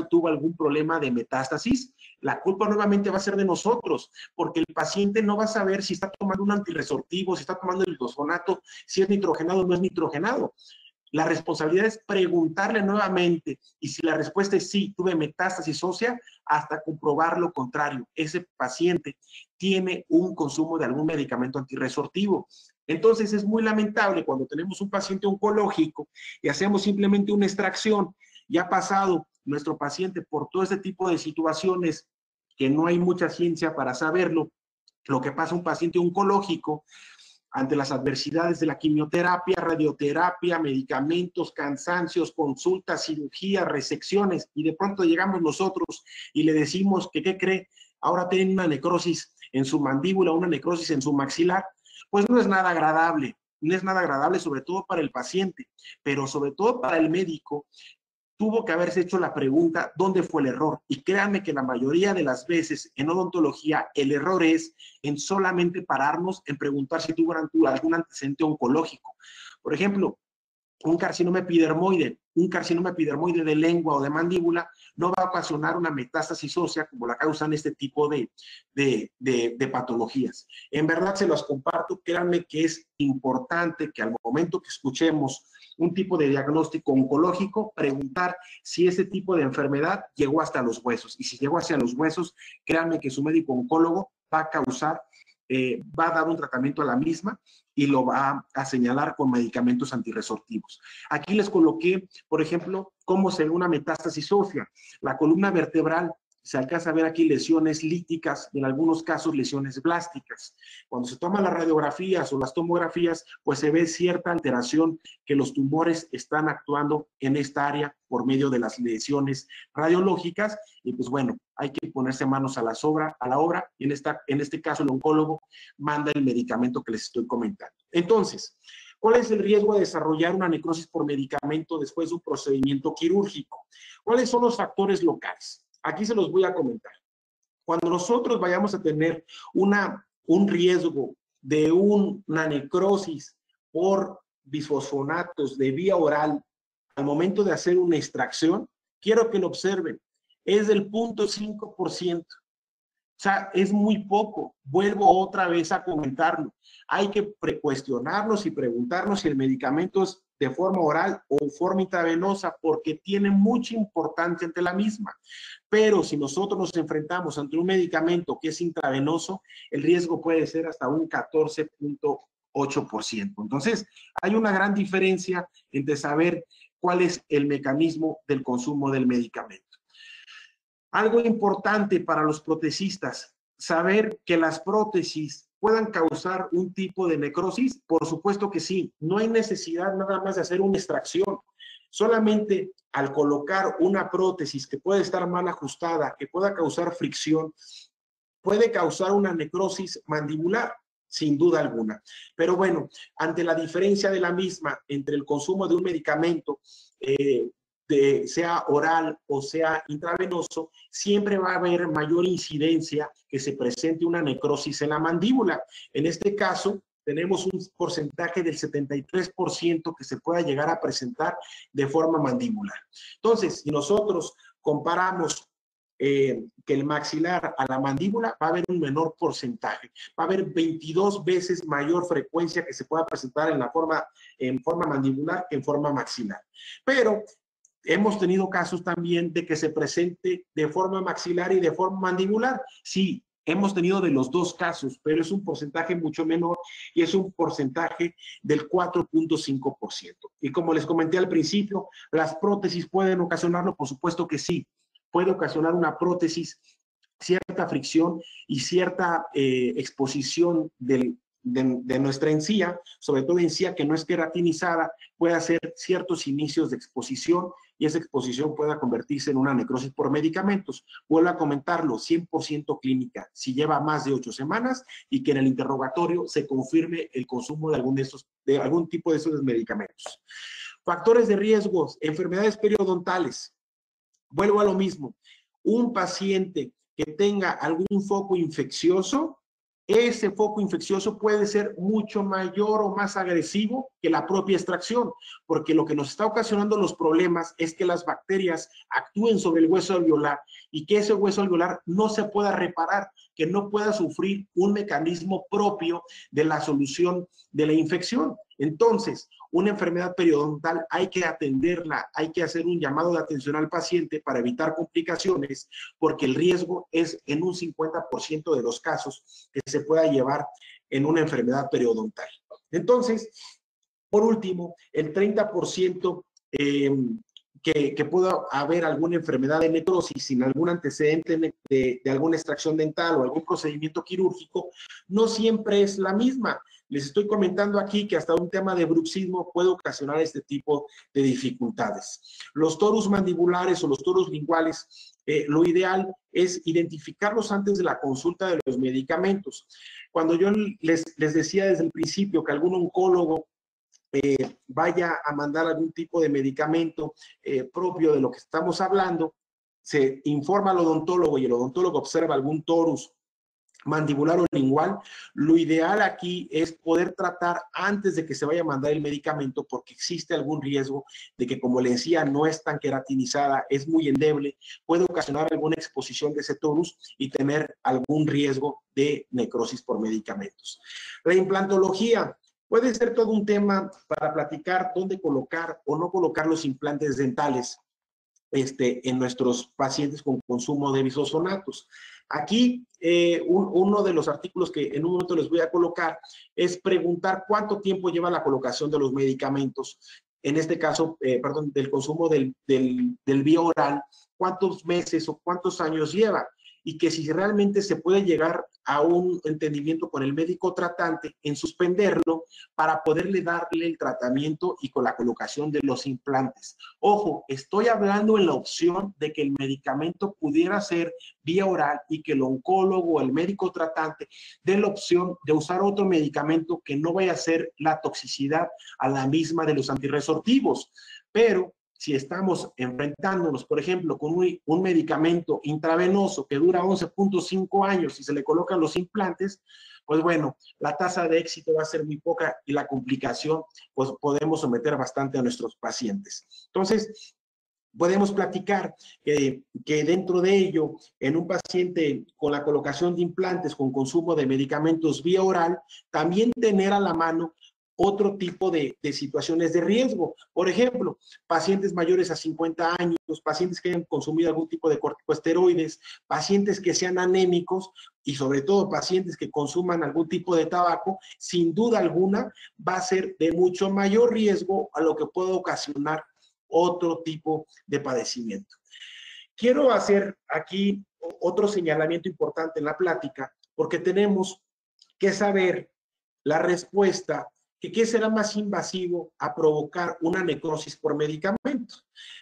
tuvo algún problema de metástasis, la culpa nuevamente va a ser de nosotros, porque el paciente no va a saber si está tomando un antirresortivo, si está tomando el glufonato, si es nitrogenado o no es nitrogenado. La responsabilidad es preguntarle nuevamente y si la respuesta es sí, tuve metástasis ósea, hasta comprobar lo contrario. Ese paciente tiene un consumo de algún medicamento antirresortivo. Entonces es muy lamentable cuando tenemos un paciente oncológico y hacemos simplemente una extracción y ha pasado nuestro paciente por todo este tipo de situaciones que no hay mucha ciencia para saberlo, lo que pasa a un paciente oncológico ante las adversidades de la quimioterapia, radioterapia, medicamentos, cansancios, consultas, cirugías, resecciones, y de pronto llegamos nosotros y le decimos que, ¿qué cree? Ahora tiene una necrosis en su mandíbula, una necrosis en su maxilar. Pues no es nada agradable, no es nada agradable, sobre todo para el paciente, pero sobre todo para el médico. Tuvo que haberse hecho la pregunta, ¿dónde fue el error? Y créanme que la mayoría de las veces en odontología el error es en solamente pararnos en preguntar si tuvo algún antecedente oncológico. Por ejemplo, un carcinoma epidermoide de lengua o de mandíbula no va a ocasionar una metástasis ósea como la causan este tipo de patologías. En verdad se los comparto, créanme que es importante que al momento que escuchemos un tipo de diagnóstico oncológico, preguntar si ese tipo de enfermedad llegó hasta los huesos. Y si llegó hacia los huesos, créanme que su médico oncólogo va a dar un tratamiento a la misma y lo va a señalar con medicamentos antirresortivos. Aquí les coloqué, por ejemplo, cómo se ve una metástasis ósea. La columna vertebral, se alcanza a ver aquí lesiones líticas, en algunos casos lesiones blásticas. Cuando se toman las radiografías o las tomografías, pues se ve cierta alteración que los tumores están actuando en esta área por medio de las lesiones radiológicas y pues bueno, hay que ponerse manos a la obra y en este caso el oncólogo manda el medicamento que les estoy comentando. Entonces, ¿cuál es el riesgo de desarrollar una necrosis por medicamento después de un procedimiento quirúrgico? ¿Cuáles son los factores locales? Aquí se los voy a comentar. Cuando nosotros vayamos a tener un riesgo de una necrosis por bisfosfonatos de vía oral al momento de hacer una extracción, quiero que lo observen, es del 0.5%. O sea, es muy poco. Vuelvo otra vez a comentarlo. Hay que cuestionarnos y preguntarnos si el medicamento es de forma oral o forma intravenosa, porque tiene mucha importancia ante la misma. Pero si nosotros nos enfrentamos ante un medicamento que es intravenoso, el riesgo puede ser hasta un 14.8%. Entonces, hay una gran diferencia entre saber cuál es el mecanismo del consumo del medicamento. Algo importante para los protecistas, saber que las prótesis puedan causar un tipo de necrosis. Por supuesto que sí, no hay necesidad nada más de hacer una extracción. Solamente al colocar una prótesis que puede estar mal ajustada, que pueda causar fricción, puede causar una necrosis mandibular, sin duda alguna. Pero bueno, ante la diferencia de la misma entre el consumo de un medicamento, sea oral o sea intravenoso, siempre va a haber mayor incidencia que se presente una necrosis en la mandíbula. En este caso, tenemos un porcentaje del 73% que se pueda llegar a presentar de forma mandibular. Entonces, si nosotros comparamos que el maxilar a la mandíbula, va a haber un menor porcentaje, va a haber 22 veces mayor frecuencia que se pueda presentar en forma mandibular que en forma maxilar. Pero hemos tenido casos también de que se presente de forma maxilar y de forma mandibular. Sí, hemos tenido de los dos casos, pero es un porcentaje mucho menor y es un porcentaje del 4.5%. Y como les comenté al principio, ¿las prótesis pueden ocasionarlo? Por supuesto que sí. Puede ocasionar una prótesis cierta fricción y cierta exposición de nuestra encía, sobre todo encía que no es queratinizada, puede hacer ciertos inicios de exposición y esa exposición pueda convertirse en una necrosis por medicamentos. Vuelvo a comentarlo, 100% clínica, si lleva más de 8 semanas y que en el interrogatorio se confirme el consumo de algún tipo de esos medicamentos. Factores de riesgos, enfermedades periodontales. Vuelvo a lo mismo, un paciente que tenga algún foco infeccioso, ese foco infeccioso puede ser mucho mayor o más agresivo que la propia extracción, porque lo que nos está ocasionando los problemas es que las bacterias actúen sobre el hueso alveolar y que ese hueso alveolar no se pueda reparar, que no pueda sufrir un mecanismo propio de la solución de la infección. Entonces, una enfermedad periodontal hay que atenderla, hay que hacer un llamado de atención al paciente para evitar complicaciones, porque el riesgo es en un 50% de los casos que se pueda llevar en una enfermedad periodontal. Entonces, por último, el 30% que pueda haber alguna enfermedad de necrosis sin algún antecedente de alguna extracción dental o algún procedimiento quirúrgico, no siempre es la misma. Les estoy comentando aquí que hasta un tema de bruxismo puede ocasionar este tipo de dificultades. Los torus mandibulares o los torus linguales, lo ideal es identificarlos antes de la consulta de los medicamentos. Cuando yo les decía desde el principio que algún oncólogo vaya a mandar algún tipo de medicamento propio de lo que estamos hablando, se informa al odontólogo y el odontólogo observa algún torus mandibular o lingual, lo ideal aquí es poder tratar antes de que se vaya a mandar el medicamento, porque existe algún riesgo de que, como le decía, no es tan queratinizada, es muy endeble, puede ocasionar alguna exposición de ese torus y tener algún riesgo de necrosis por medicamentos. La implantología puede ser todo un tema para platicar dónde colocar o no colocar los implantes dentales en nuestros pacientes con consumo de bisosonatos. Aquí, uno de los artículos que en un momento les voy a colocar es preguntar cuánto tiempo lleva la colocación de los medicamentos, en este caso, perdón, del consumo del vía oral, cuántos meses o cuántos años lleva, y que si realmente se puede llegar a un entendimiento con el médico tratante en suspenderlo para poderle darle el tratamiento y con la colocación de los implantes. Ojo, estoy hablando en la opción de que el medicamento pudiera ser vía oral y que el oncólogo o el médico tratante dé la opción de usar otro medicamento que no vaya a ser la toxicidad a la misma de los antirresortivos. Pero si estamos enfrentándonos, por ejemplo, con un medicamento intravenoso que dura 11.5 años y se le colocan los implantes, pues bueno, la tasa de éxito va a ser muy poca y la complicación, pues podemos someter bastante a nuestros pacientes. Entonces, podemos platicar que dentro de ello, en un paciente con la colocación de implantes con consumo de medicamentos vía oral, también tener a la mano otro tipo de situaciones de riesgo. Por ejemplo, pacientes mayores a 50 años, pacientes que hayan consumido algún tipo de corticosteroides, pacientes que sean anémicos y sobre todo pacientes que consuman algún tipo de tabaco, sin duda alguna va a ser de mucho mayor riesgo a lo que puede ocasionar otro tipo de padecimiento. Quiero hacer aquí otro señalamiento importante en la plática, porque tenemos que saber la respuesta que qué será más invasivo a provocar una necrosis por medicamento.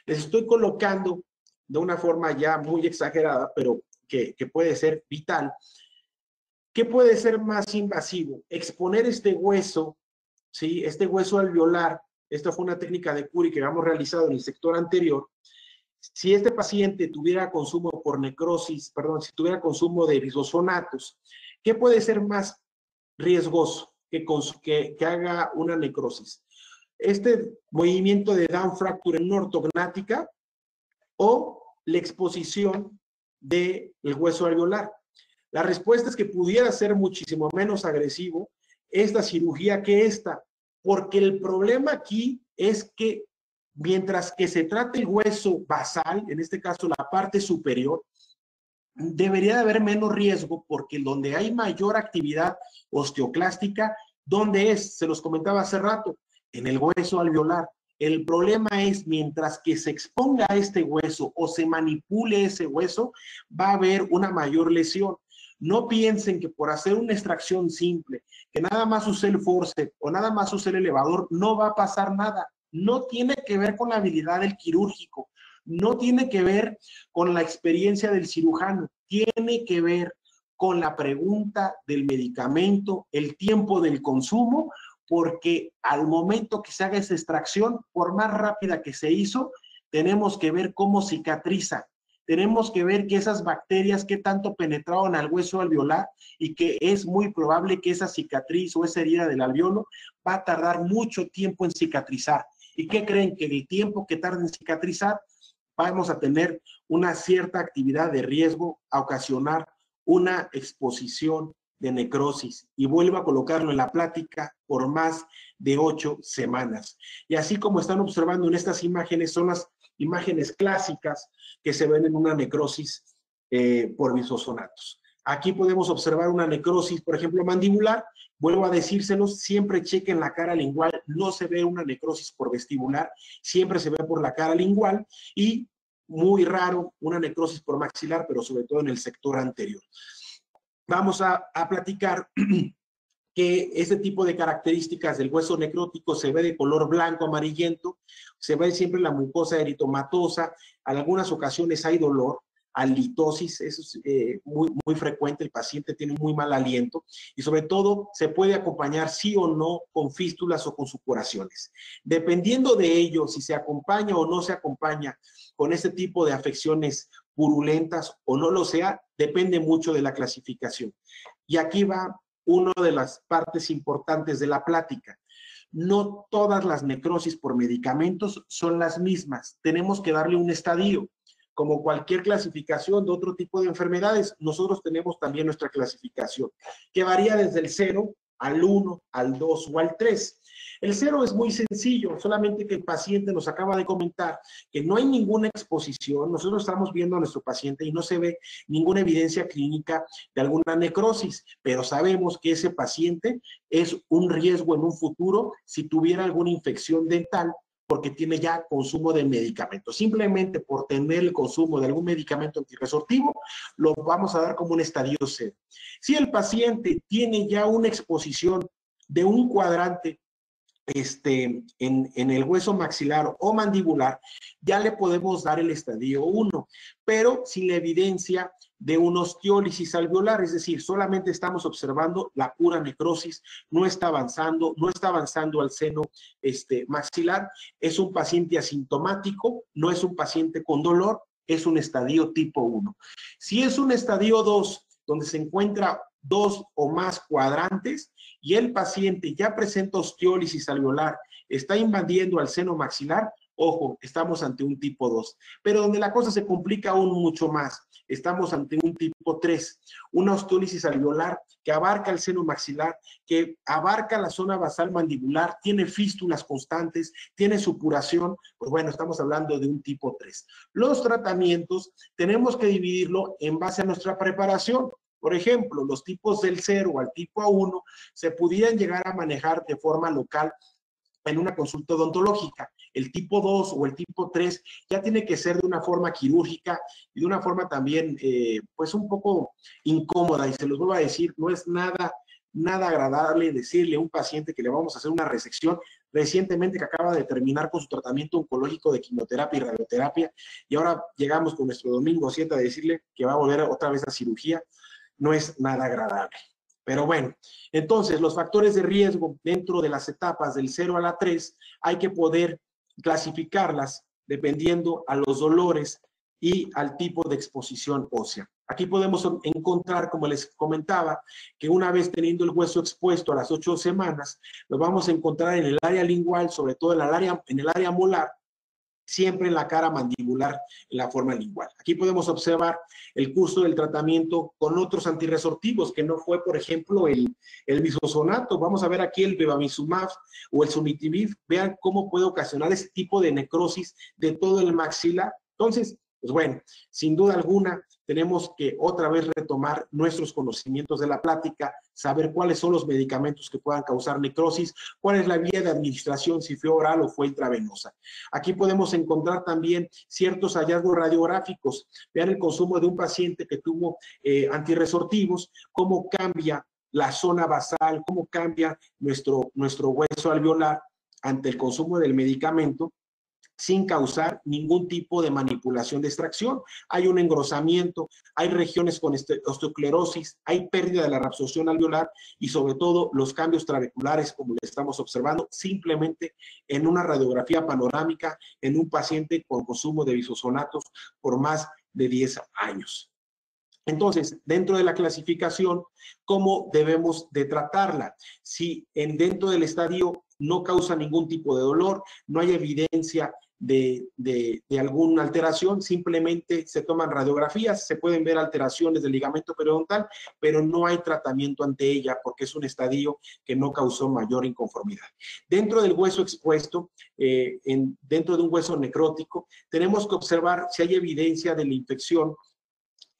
Les estoy colocando de una forma ya muy exagerada, pero que puede ser vital. ¿Qué puede ser más invasivo? Exponer este hueso, ¿sí? Este hueso alveolar. Esta fue una técnica de Curie que habíamos realizado en el sector anterior. Si este paciente tuviera consumo por necrosis, perdón, si tuviera consumo de bisosonatos, ¿qué puede ser más riesgoso que haga una necrosis? Este movimiento de down fracture en una ortognática o la exposición del hueso alveolar. La respuesta es que pudiera ser muchísimo menos agresivo esta cirugía que esta, porque el problema aquí es que mientras que se trate el hueso basal, en este caso la parte superior, debería de haber menos riesgo porque donde hay mayor actividad osteoclástica, ¿dónde es? Se los comentaba hace rato, en el hueso alveolar. El problema es mientras que se exponga a este hueso o se manipule ese hueso, va a haber una mayor lesión. No piensen que por hacer una extracción simple, que nada más use el forceps o nada más use el elevador, no va a pasar nada. No tiene que ver con la habilidad del quirúrgico, no tiene que ver con la experiencia del cirujano, tiene que ver con la pregunta del medicamento, el tiempo del consumo, porque al momento que se haga esa extracción, por más rápida que se hizo, tenemos que ver cómo cicatriza. Tenemos que ver que esas bacterias qué tanto penetraron al hueso alveolar y que es muy probable que esa cicatriz o esa herida del alveolo va a tardar mucho tiempo en cicatrizar. ¿Y qué creen? Que el tiempo que tarda en cicatrizar vamos a tener una cierta actividad de riesgo a ocasionar una exposición de necrosis. Y vuelvo a colocarlo en la plática por más de 8 semanas. Y así como están observando en estas imágenes, son las imágenes clásicas que se ven en una necrosis por bisosonatos. Aquí podemos observar una necrosis, por ejemplo, mandibular. Vuelvo a decírselos, siempre chequen la cara lingual, no se ve una necrosis por vestibular, siempre se ve por la cara lingual y muy raro una necrosis por maxilar, pero sobre todo en el sector anterior. Vamos a platicar que este tipo de características del hueso necrótico se ve de color blanco amarillento, se ve siempre la mucosa eritomatosa, en algunas ocasiones hay dolor, halitosis, eso es muy frecuente, el paciente tiene muy mal aliento y sobre todo se puede acompañar sí o no con fístulas o con supuraciones. Dependiendo de ello, si se acompaña o no se acompaña con este tipo de afecciones purulentas o no lo sea, depende mucho de la clasificación. Y aquí va una de las partes importantes de la plática. No todas las necrosis por medicamentos son las mismas. Tenemos que darle un estadio. Como cualquier clasificación de otro tipo de enfermedades, nosotros tenemos también nuestra clasificación, que varía desde el 0 al 1, al 2 o al 3. El 0 es muy sencillo, solamente que el paciente nos acaba de comentar que no hay ninguna exposición, nosotros estamos viendo a nuestro paciente y no se ve ninguna evidencia clínica de alguna necrosis, pero sabemos que ese paciente es un riesgo en un futuro si tuviera alguna infección dental porque tiene ya consumo de medicamentos. Simplemente por tener el consumo de algún medicamento antirresortivo, lo vamos a dar como un estadio 0. Si el paciente tiene ya una exposición de un cuadrante en el hueso maxilar o mandibular, ya le podemos dar el estadio 1, pero sin la evidencia de una osteólisis alveolar, es decir, solamente estamos observando la pura necrosis, no está avanzando al seno maxilar, es un paciente asintomático, no es un paciente con dolor, es un estadio tipo 1. Si es un estadio 2, donde se encuentra 2 o más cuadrantes y el paciente ya presenta osteólisis alveolar, está invadiendo al seno maxilar, ojo, estamos ante un tipo 2. Pero donde la cosa se complica aún mucho más, estamos ante un tipo 3, una osteólisis alveolar que abarca el seno maxilar, que abarca la zona basal mandibular, tiene fístulas constantes, tiene supuración, pues bueno, estamos hablando de un tipo 3. Los tratamientos tenemos que dividirlo en base a nuestra preparación. Por ejemplo, los tipos del 0 al tipo A1 se pudieran llegar a manejar de forma local en una consulta odontológica. El tipo 2 o el tipo 3 ya tiene que ser de una forma quirúrgica y de una forma también, pues un poco incómoda. Y se los vuelvo a decir, no es nada agradable decirle a un paciente que le vamos a hacer una resección recientemente que acaba de terminar con su tratamiento oncológico de quimioterapia y radioterapia y ahora llegamos con nuestro domingo 7 a decirle que va a volver otra vez a cirugía. No es nada agradable. Pero bueno, entonces los factores de riesgo dentro de las etapas del 0 a la 3 hay que poder clasificarlas dependiendo a los dolores y al tipo de exposición ósea. Aquí podemos encontrar, como les comentaba, que una vez teniendo el hueso expuesto a las 8 semanas, lo vamos a encontrar en el área lingual, sobre todo en el área molar, siempre en la cara mandibular, en la forma lingual. Aquí podemos observar el curso del tratamiento con otros antirresortivos, que no fue, por ejemplo, el bisosonato. Vamos a ver aquí el bevamizumab o el sunitinib. Vean cómo puede ocasionar ese tipo de necrosis de todo el maxilar. Entonces, pues bueno, sin duda alguna, tenemos que otra vez retomar nuestros conocimientos de la plática, saber cuáles son los medicamentos que puedan causar necrosis, cuál es la vía de administración, si fue oral o fue intravenosa. Aquí podemos encontrar también ciertos hallazgos radiográficos. Vean el consumo de un paciente que tuvo antirresortivos, cómo cambia la zona basal, cómo cambia nuestro hueso alveolar ante el consumo del medicamento, sin causar ningún tipo de manipulación de extracción. Hay un engrosamiento, hay regiones con osteoclerosis, hay pérdida de la reabsorción alveolar y sobre todo los cambios trabeculares como lo estamos observando simplemente en una radiografía panorámica en un paciente con consumo de bisosonatos por más de 10 años. Entonces, dentro de la clasificación, ¿cómo debemos de tratarla? Si dentro del estadio no causa ningún tipo de dolor, no hay evidencia de alguna alteración, simplemente se toman radiografías, se pueden ver alteraciones del ligamento periodontal, pero no hay tratamiento ante ella porque es un estadio que no causó mayor inconformidad. Dentro del hueso expuesto, dentro de un hueso necrótico, tenemos que observar si hay evidencia de la infección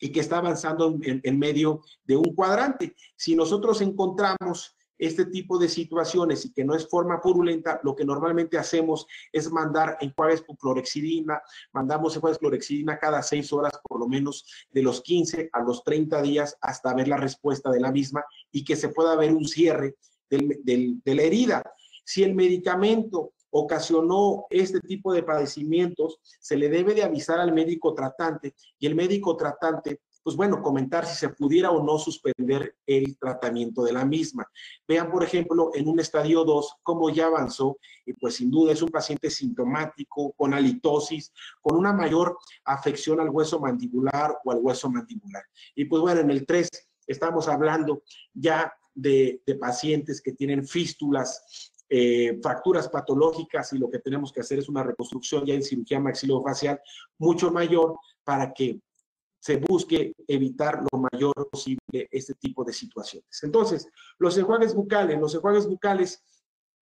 y que está avanzando en medio de un cuadrante. Si nosotros encontramos este tipo de situaciones y que no es forma purulenta, lo que normalmente hacemos es mandar enjuagues con clorhexidina, mandamos enjuagues con clorhexidina cada 6 horas, por lo menos de los 15 a los 30 días, hasta ver la respuesta de la misma y que se pueda ver un cierre de la herida. Si el medicamento ocasionó este tipo de padecimientos, se le debe de avisar al médico tratante y el médico tratante, pues bueno, comentar si se pudiera o no suspender el tratamiento de la misma. Vean, por ejemplo, en un estadio 2, cómo ya avanzó, y pues sin duda es un paciente sintomático, con halitosis, con una mayor afección al hueso mandibular o al hueso mandibular. Y pues bueno, en el 3 estamos hablando ya de pacientes que tienen fístulas, fracturas patológicas y lo que tenemos que hacer es una reconstrucción ya en cirugía maxilofacial mucho mayor para que se busque evitar lo mayor posible este tipo de situaciones. Entonces, los enjuagues bucales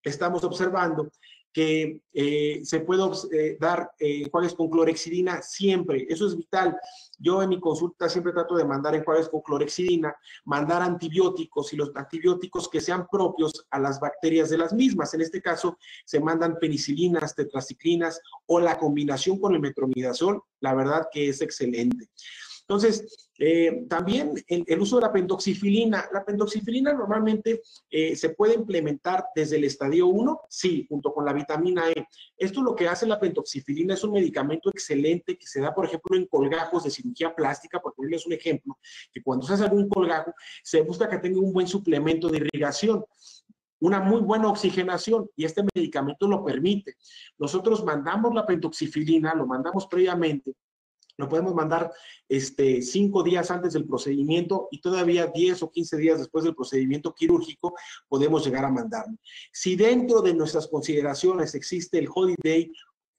estamos observando que se puede dar enjuagues con clorhexidina siempre, eso es vital. Yo en mi consulta siempre trato de mandar enjuagues con clorhexidina, mandar antibióticos y los antibióticos que sean propios a las bacterias de las mismas. En este caso se mandan penicilinas, tetraciclinas o la combinación con el metronidazol, la verdad que es excelente. Entonces, también el uso de la pentoxifilina. La pentoxifilina normalmente se puede implementar desde el estadio 1, sí, junto con la vitamina E. Esto lo que hace la pentoxifilina es un medicamento excelente que se da, por ejemplo, en colgajos de cirugía plástica, por ponerles un ejemplo, que cuando se hace algún colgajo, se busca que tenga un buen suplemento de irrigación, una muy buena oxigenación, y este medicamento lo permite. Nosotros mandamos la pentoxifilina, lo mandamos previamente, Lo podemos mandar 5 días antes del procedimiento y todavía 10 o 15 días después del procedimiento quirúrgico podemos llegar a mandarlo. Si dentro de nuestras consideraciones existe el holiday,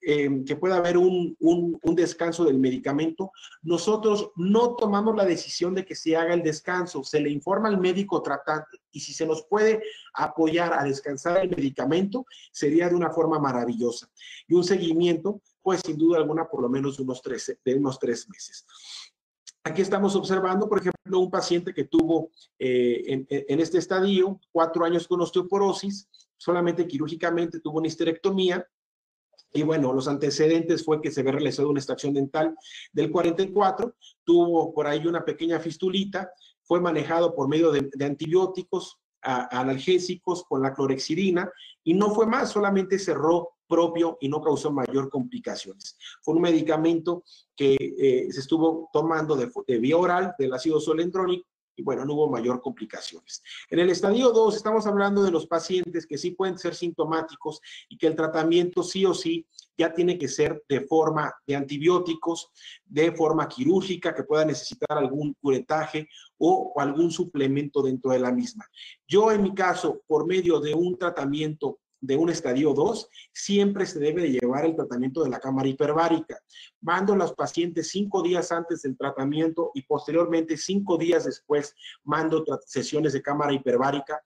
que pueda haber un descanso del medicamento, nosotros no tomamos la decisión de que se haga el descanso, se le informa al médico tratante y si se nos puede apoyar a descansar el medicamento, sería de una forma maravillosa. Y un seguimiento, pues sin duda alguna, por lo menos de unos 3 meses. Aquí estamos observando, por ejemplo, un paciente que tuvo en este estadio 4 años con osteoporosis, solamente quirúrgicamente tuvo una histerectomía. Y bueno, los antecedentes fue que se había realizado una extracción dental del 44, tuvo por ahí una pequeña fistulita, fue manejado por medio de antibióticos, analgésicos con la clorexidina y no fue más, solamente cerró propio y no causó mayor complicaciones. Fue un medicamento que se estuvo tomando de vía oral del ácido zoledrónico y bueno, no hubo mayor complicaciones. En el estadio 2 estamos hablando de los pacientes que sí pueden ser sintomáticos y que el tratamiento sí o sí ya tiene que ser de forma de antibióticos, de forma quirúrgica, que pueda necesitar algún curetaje o algún suplemento dentro de la misma. Yo en mi caso, por medio de un tratamiento de un estadio 2, siempre se debe de llevar el tratamiento de la cámara hiperbárica. Mando a los pacientes 5 días antes del tratamiento y posteriormente 5 días después mando sesiones de cámara hiperbárica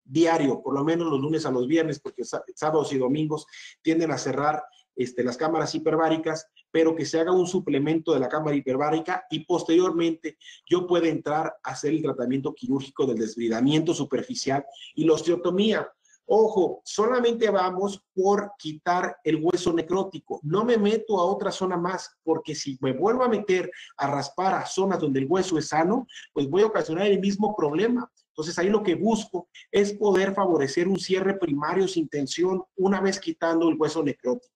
diario, por lo menos los lunes a los viernes, porque sábados y domingos tienden a cerrar las cámaras hiperbáricas, pero que se haga un suplemento de la cámara hiperbárica y posteriormente yo pueda entrar a hacer el tratamiento quirúrgico del desbridamiento superficial y la osteotomía. Ojo, solamente vamos por quitar el hueso necrótico. No me meto a otra zona más, porque si me vuelvo a meter a raspar a zonas donde el hueso es sano, pues voy a ocasionar el mismo problema. Entonces ahí lo que busco es poder favorecer un cierre primario sin tensión una vez quitando el hueso necrótico.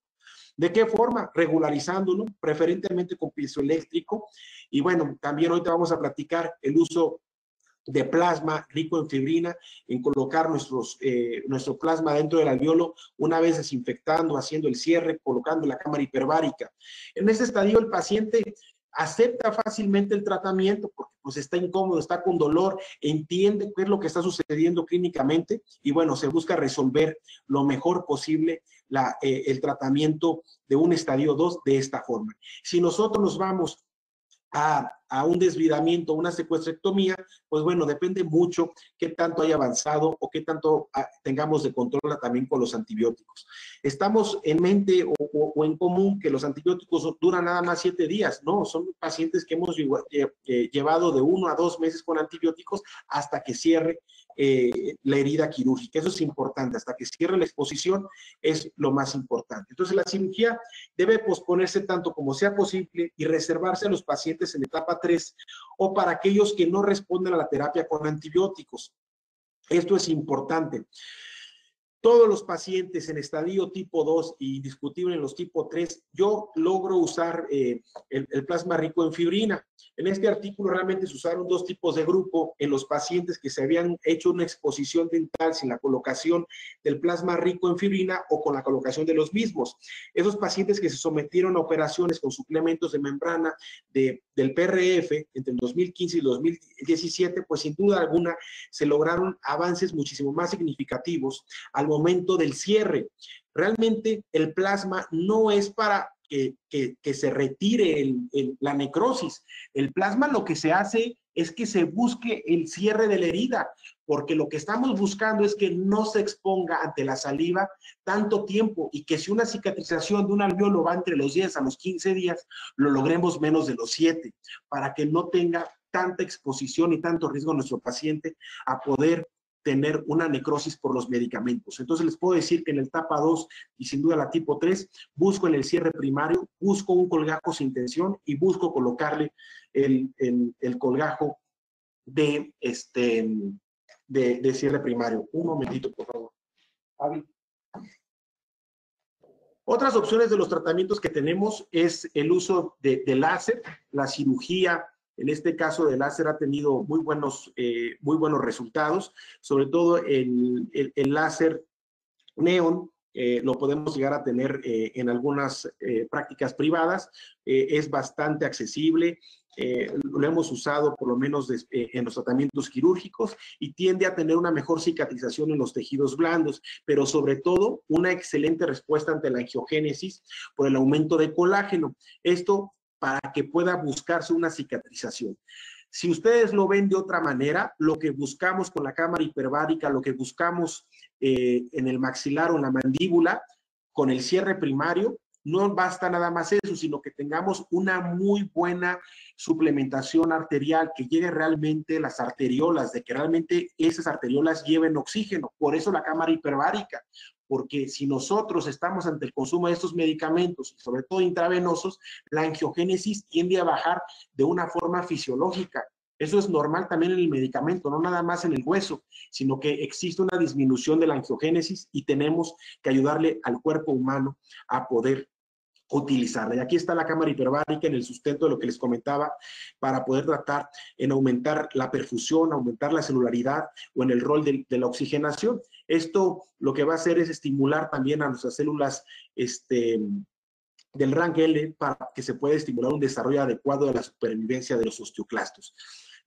¿De qué forma? Regularizándolo, preferentemente con piezoeléctrico. Y bueno, también ahorita vamos a platicar el uso de plasma rico en fibrina, en colocar nuestro plasma dentro del alveolo, una vez desinfectando, haciendo el cierre, colocando la cámara hiperbárica. En ese estadio el paciente acepta fácilmente el tratamiento porque pues está incómodo, está con dolor, entiende qué es lo que está sucediendo clínicamente y bueno, se busca resolver lo mejor posible el tratamiento de un estadio 2 de esta forma. Si nosotros nos vamos a un desvidamiento, una secuestrectomía, pues bueno, depende mucho qué tanto haya avanzado o qué tanto tengamos de control también con los antibióticos. Estamos en mente o en común que los antibióticos duran nada más 7 días, no, son pacientes que hemos llevado de 1 a 2 meses con antibióticos hasta que cierre la herida quirúrgica. Eso es importante, hasta que cierre la exposición es lo más importante. Entonces la cirugía debe posponerse tanto como sea posible y reservarse a los pacientes en etapa 3 o para aquellos que no responden a la terapia con antibióticos. Esto es importante. Todos los pacientes en estadio tipo 2 y indiscutible en los tipo 3, yo logro usar el plasma rico en fibrina. En este artículo realmente se usaron 2 tipos de grupo en los pacientes que se habían hecho una exposición dental sin la colocación del plasma rico en fibrina o con la colocación de los mismos. Esos pacientes que se sometieron a operaciones con suplementos de membrana del PRF entre el 2015 y el 2017, pues sin duda alguna se lograron avances muchísimo más significativos al momento del cierre. Realmente el plasma no es para que se retire la necrosis. El plasma lo que se hace es que se busque el cierre de la herida, porque lo que estamos buscando es que no se exponga ante la saliva tanto tiempo y que si una cicatrización de un alveolo va entre los 10 a los 15 días, lo logremos menos de los 7, para que no tenga tanta exposición y tanto riesgo a nuestro paciente a poder tener una necrosis por los medicamentos. Entonces les puedo decir que en la etapa 2 y sin duda la tipo 3, busco en el cierre primario, busco un colgajo sin tensión y busco colocarle el colgajo de cierre primario. Un momentito, por favor. Javi. Otras opciones de los tratamientos que tenemos es el uso de láser, la cirugía. En este caso de láser ha tenido muy buenos resultados, sobre todo el láser neón, lo podemos llegar a tener en algunas prácticas privadas, es bastante accesible. Lo hemos usado por lo menos en los tratamientos quirúrgicos y tiende a tener una mejor cicatrización en los tejidos blandos, pero sobre todo una excelente respuesta ante la angiogénesis por el aumento de colágeno. Esto para que pueda buscarse una cicatrización. Si ustedes lo ven de otra manera, lo que buscamos con la cámara hiperbárica, lo que buscamos en el maxilar o en la mandíbula, con el cierre primario, no basta nada más eso, sino que tengamos una muy buena suplementación arterial, que llegue realmente las arteriolas, de que realmente esas arteriolas lleven oxígeno. Por eso la cámara hiperbárica, porque si nosotros estamos ante el consumo de estos medicamentos, sobre todo intravenosos, la angiogénesis tiende a bajar de una forma fisiológica. Eso es normal también en el medicamento, no nada más en el hueso, sino que existe una disminución de la angiogénesis y tenemos que ayudarle al cuerpo humano a poder utilizarla. Y aquí está la cámara hiperbárica en el sustento de lo que les comentaba, para poder tratar en aumentar la perfusión, aumentar la celularidad o en el rol de la oxigenación. Esto lo que va a hacer es estimular también a nuestras células del RANG-L para que se pueda estimular un desarrollo adecuado de la supervivencia de los osteoclastos.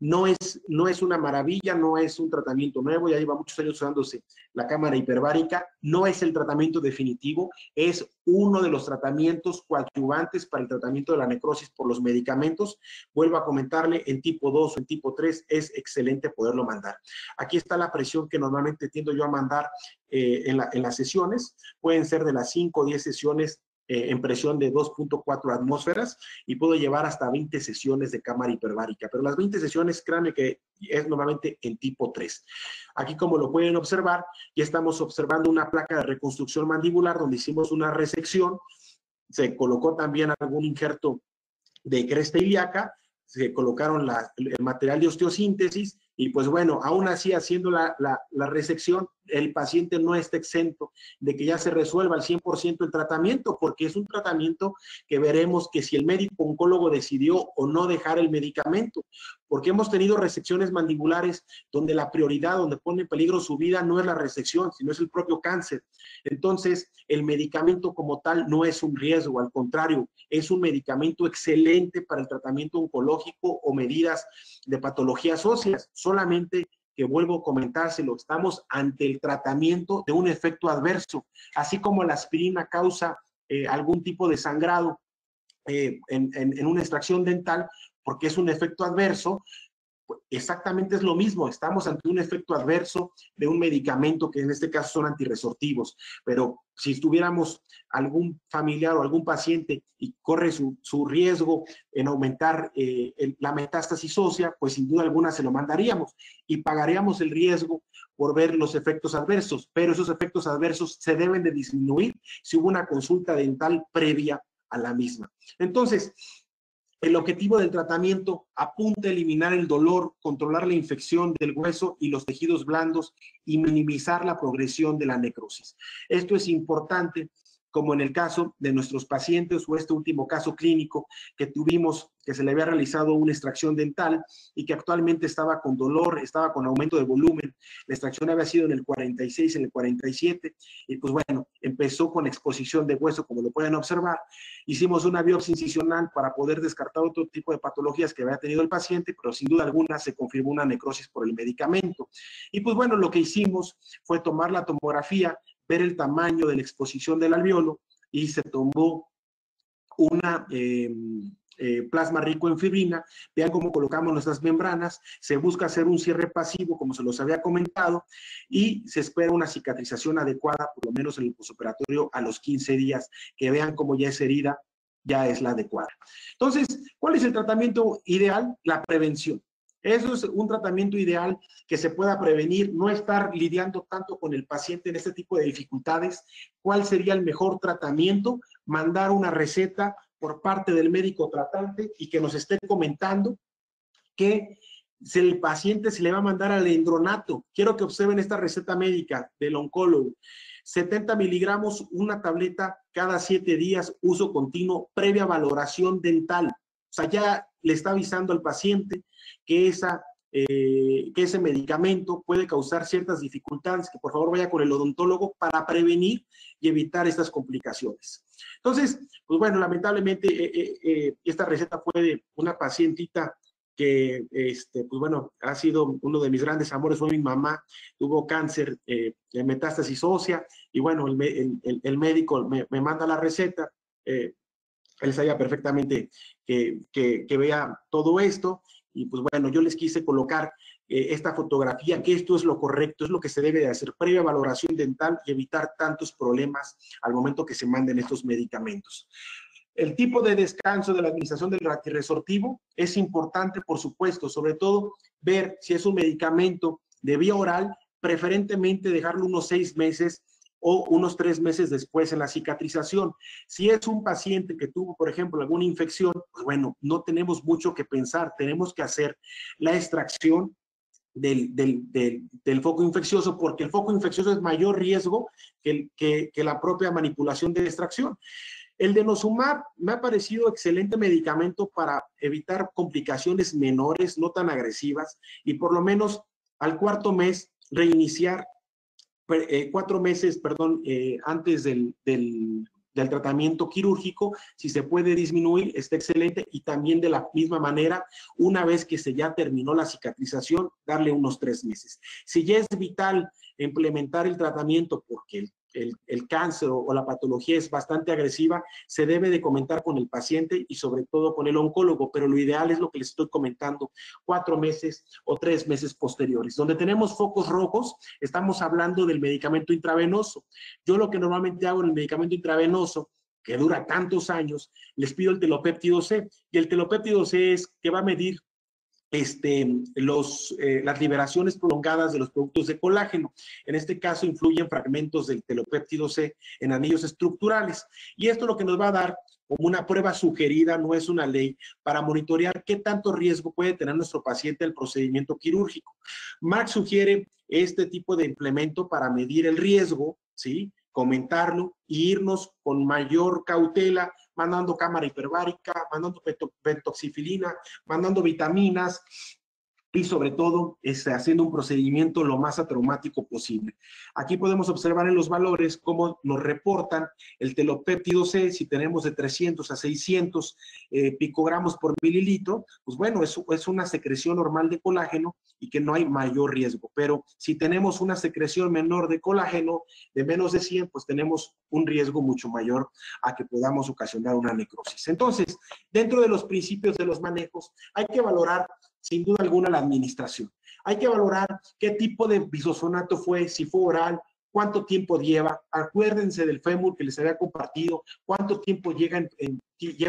No es una maravilla, no es un tratamiento nuevo, ya lleva muchos años usándose la cámara hiperbárica, no es el tratamiento definitivo, es uno de los tratamientos coadyuvantes para el tratamiento de la necrosis por los medicamentos. Vuelvo a comentarle, en tipo 2 o en tipo 3 es excelente poderlo mandar. Aquí está la presión que normalmente tiendo yo a mandar en las sesiones, pueden ser de las 5 o 10 sesiones en presión de 2.4 atmósferas y puedo llevar hasta 20 sesiones de cámara hiperbárica, pero las 20 sesiones, créanme que es normalmente en tipo 3. Aquí, como lo pueden observar, ya estamos observando una placa de reconstrucción mandibular donde hicimos una resección, se colocó también algún injerto de cresta ilíaca, se colocaron el material de osteosíntesis y pues bueno, aún así haciendo la resección, el paciente no está exento de que ya se resuelva al 100% el tratamiento, porque es un tratamiento que veremos que si el médico oncólogo decidió o no dejar el medicamento, porque hemos tenido resecciones mandibulares donde la prioridad, donde pone en peligro su vida, no es la resección, sino es el propio cáncer. Entonces, el medicamento como tal no es un riesgo, al contrario, es un medicamento excelente para el tratamiento oncológico o medidas de patologías óseas, solamente que vuelvo a comentárselo, estamos ante el tratamiento de un efecto adverso, así como la aspirina causa algún tipo de sangrado en una extracción dental, porque es un efecto adverso, exactamente es lo mismo, estamos ante un efecto adverso de un medicamento que en este caso son antirresortivos, pero si tuviéramos algún familiar o algún paciente y corre su riesgo en aumentar la metástasis ósea, pues sin duda alguna se lo mandaríamos y pagaríamos el riesgo por ver los efectos adversos, pero esos efectos adversos se deben de disminuir si hubo una consulta dental previa a la misma. Entonces, el objetivo del tratamiento apunta a eliminar el dolor, controlar la infección del hueso y los tejidos blandos y minimizar la progresión de la necrosis. Esto es importante, como en el caso de nuestros pacientes o este último caso clínico que tuvimos, que se le había realizado una extracción dental y que actualmente estaba con dolor, estaba con aumento de volumen. La extracción había sido en el 46, en el 47, y pues bueno, empezó con exposición de hueso, como lo pueden observar. Hicimos una biopsia incisional para poder descartar otro tipo de patologías que había tenido el paciente, pero sin duda alguna se confirmó una necrosis por el medicamento. Y pues bueno, lo que hicimos fue tomar la tomografía, ver el tamaño de la exposición del alveolo y se tomó una plasma rico en fibrina. Vean cómo colocamos nuestras membranas, se busca hacer un cierre pasivo, como se los había comentado, y se espera una cicatrización adecuada, por lo menos en el posoperatorio a los 15 días, que vean cómo ya esa herida ya es la adecuada. Entonces, ¿cuál es el tratamiento ideal? La prevención. Eso es un tratamiento ideal que se pueda prevenir, no estar lidiando tanto con el paciente en este tipo de dificultades. ¿Cuál sería el mejor tratamiento? Mandar una receta por parte del médico tratante y que nos esté comentando que si el paciente se le va a mandar al endronato. Quiero que observen esta receta médica del oncólogo. 70 miligramos, una tableta cada 7 días, uso continuo, previa valoración dental. O sea, ya le está avisando al paciente que esa que ese medicamento puede causar ciertas dificultades, que por favor vaya con el odontólogo para prevenir y evitar estas complicaciones. Entonces, pues bueno, lamentablemente esta receta fue de una pacientita que, pues bueno, ha sido uno de mis grandes amores, fue mi mamá, tuvo cáncer de metástasis ósea, y bueno, el médico me manda la receta, él sabía perfectamente que vea todo esto, y pues bueno, yo les quise colocar esta fotografía, que esto es lo correcto, es lo que se debe de hacer, previa valoración dental y evitar tantos problemas al momento que se manden estos medicamentos. El tipo de descanso de la administración del antirresortivo es importante, por supuesto, sobre todo ver si es un medicamento de vía oral, preferentemente dejarlo unos 6 meses o unos 3 meses después en la cicatrización. Si es un paciente que tuvo, por ejemplo, alguna infección, pues bueno, no tenemos mucho que pensar, tenemos que hacer la extracción del foco infeccioso, porque el foco infeccioso es mayor riesgo que la propia manipulación de extracción. El denosumab me ha parecido excelente medicamento para evitar complicaciones menores, no tan agresivas, y por lo menos al 4º mes reiniciar, 4 meses, perdón, antes del tratamiento quirúrgico, si se puede disminuir, está excelente, y también de la misma manera, una vez que se ya terminó la cicatrización, darle unos 3 meses. Si ya es vital implementar el tratamiento porque el cáncer o la patología es bastante agresiva, se debe de comentar con el paciente y sobre todo con el oncólogo, pero lo ideal es lo que les estoy comentando, 4 meses o 3 meses posteriores. Donde tenemos focos rojos, estamos hablando del medicamento intravenoso. Yo lo que normalmente hago en el medicamento intravenoso, que dura tantos años, les pido el telopéptido C, y el telopéptido C es que va a medir las liberaciones prolongadas de los productos de colágeno. En este caso influyen fragmentos del telopéptido C en anillos estructurales. Y esto lo que nos va a dar como una prueba sugerida, no es una ley, para monitorear qué tanto riesgo puede tener nuestro paciente al procedimiento quirúrgico. Mark sugiere este tipo de implemento para medir el riesgo, ¿sí? Comentarlo e irnos con mayor cautela, mandando cámara hiperbárica, mandando pentoxifilina, mandando vitaminas y sobre todo haciendo un procedimiento lo más atraumático posible. Aquí podemos observar en los valores cómo nos reportan el telopéptido C, si tenemos de 300 a 600 picogramos por mililitro, pues bueno, es una secreción normal de colágeno y que no hay mayor riesgo, pero si tenemos una secreción menor de colágeno de menos de 100, pues tenemos un riesgo mucho mayor a que podamos ocasionar una necrosis. Entonces, dentro de los principios de los manejos, hay que valorar sin duda alguna la administración. Hay que valorar qué tipo de bisfosfonato fue, si fue oral, cuánto tiempo lleva. Acuérdense del fémur que les había compartido, cuánto tiempo lleva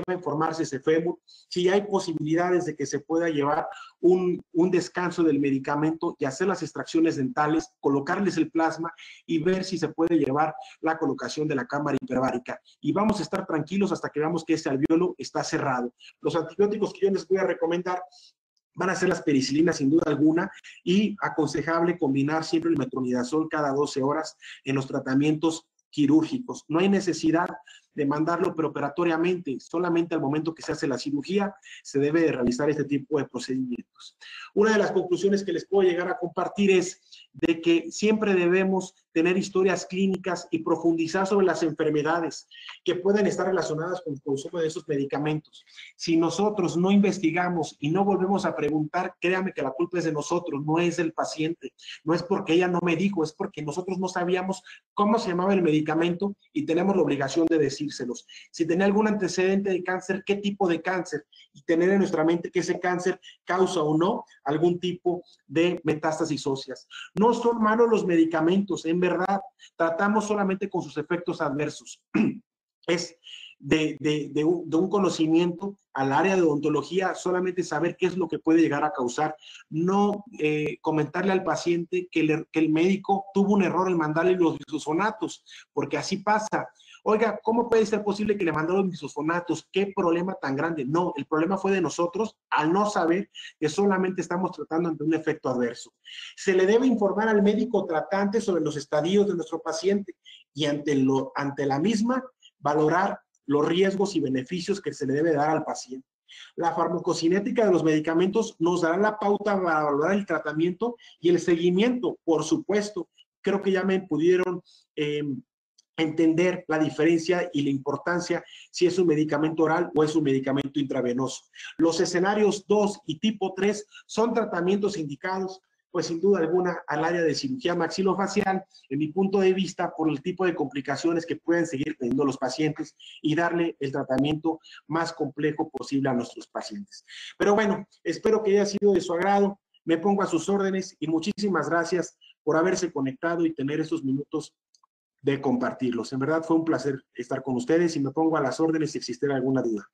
a formarse ese fémur, si hay posibilidades de que se pueda llevar un descanso del medicamento y hacer las extracciones dentales, colocarles el plasma y ver si se puede llevar la colocación de la cámara hiperbárica. Y vamos a estar tranquilos hasta que veamos que ese alvéolo está cerrado. Los antibióticos que yo les voy a recomendar van a ser las penicilinas sin duda alguna, y aconsejable combinar siempre el metronidazol cada 12 horas en los tratamientos quirúrgicos. No hay necesidad de mandarlo preoperatoriamente, solamente al momento que se hace la cirugía se debe de realizar este tipo de procedimientos. Una de las conclusiones que les puedo llegar a compartir es de que siempre debemos tener historias clínicas y profundizar sobre las enfermedades que pueden estar relacionadas con el consumo de esos medicamentos. Si nosotros no investigamos y no volvemos a preguntar, créame que la culpa es de nosotros, no es del paciente, no es porque ella no me dijo, es porque nosotros no sabíamos cómo se llamaba el medicamento y tenemos la obligación de decírselos. Si tenía algún antecedente de cáncer, qué tipo de cáncer, y tener en nuestra mente que ese cáncer causa o no algún tipo de metástasis óseas. No son malos los medicamentos, en verdad, tratamos solamente con sus efectos adversos. Es de un conocimiento al área de odontología, solamente saber qué es lo que puede llegar a causar, no comentarle al paciente que el médico tuvo un error en mandarle los bisfosfonatos, porque así pasa. Oiga, ¿cómo puede ser posible que le mandaron bisfosfonatos? ¿Qué problema tan grande? No, el problema fue de nosotros al no saber que solamente estamos tratando ante un efecto adverso. Se le debe informar al médico tratante sobre los estadios de nuestro paciente y ante la misma valorar los riesgos y beneficios que se le debe dar al paciente. La farmacocinética de los medicamentos nos dará la pauta para valorar el tratamiento y el seguimiento, por supuesto. Creo que ya me pudieron entender la diferencia y la importancia si es un medicamento oral o es un medicamento intravenoso. Los escenarios 2 y tipo 3 son tratamientos indicados, pues sin duda alguna, al área de cirugía maxilofacial, en mi punto de vista, por el tipo de complicaciones que pueden seguir teniendo los pacientes y darle el tratamiento más complejo posible a nuestros pacientes. Pero bueno, espero que haya sido de su agrado. Me pongo a sus órdenes y muchísimas gracias por haberse conectado y tener estos minutos de compartirlos. En verdad fue un placer estar con ustedes y me pongo a las órdenes si existiera alguna duda.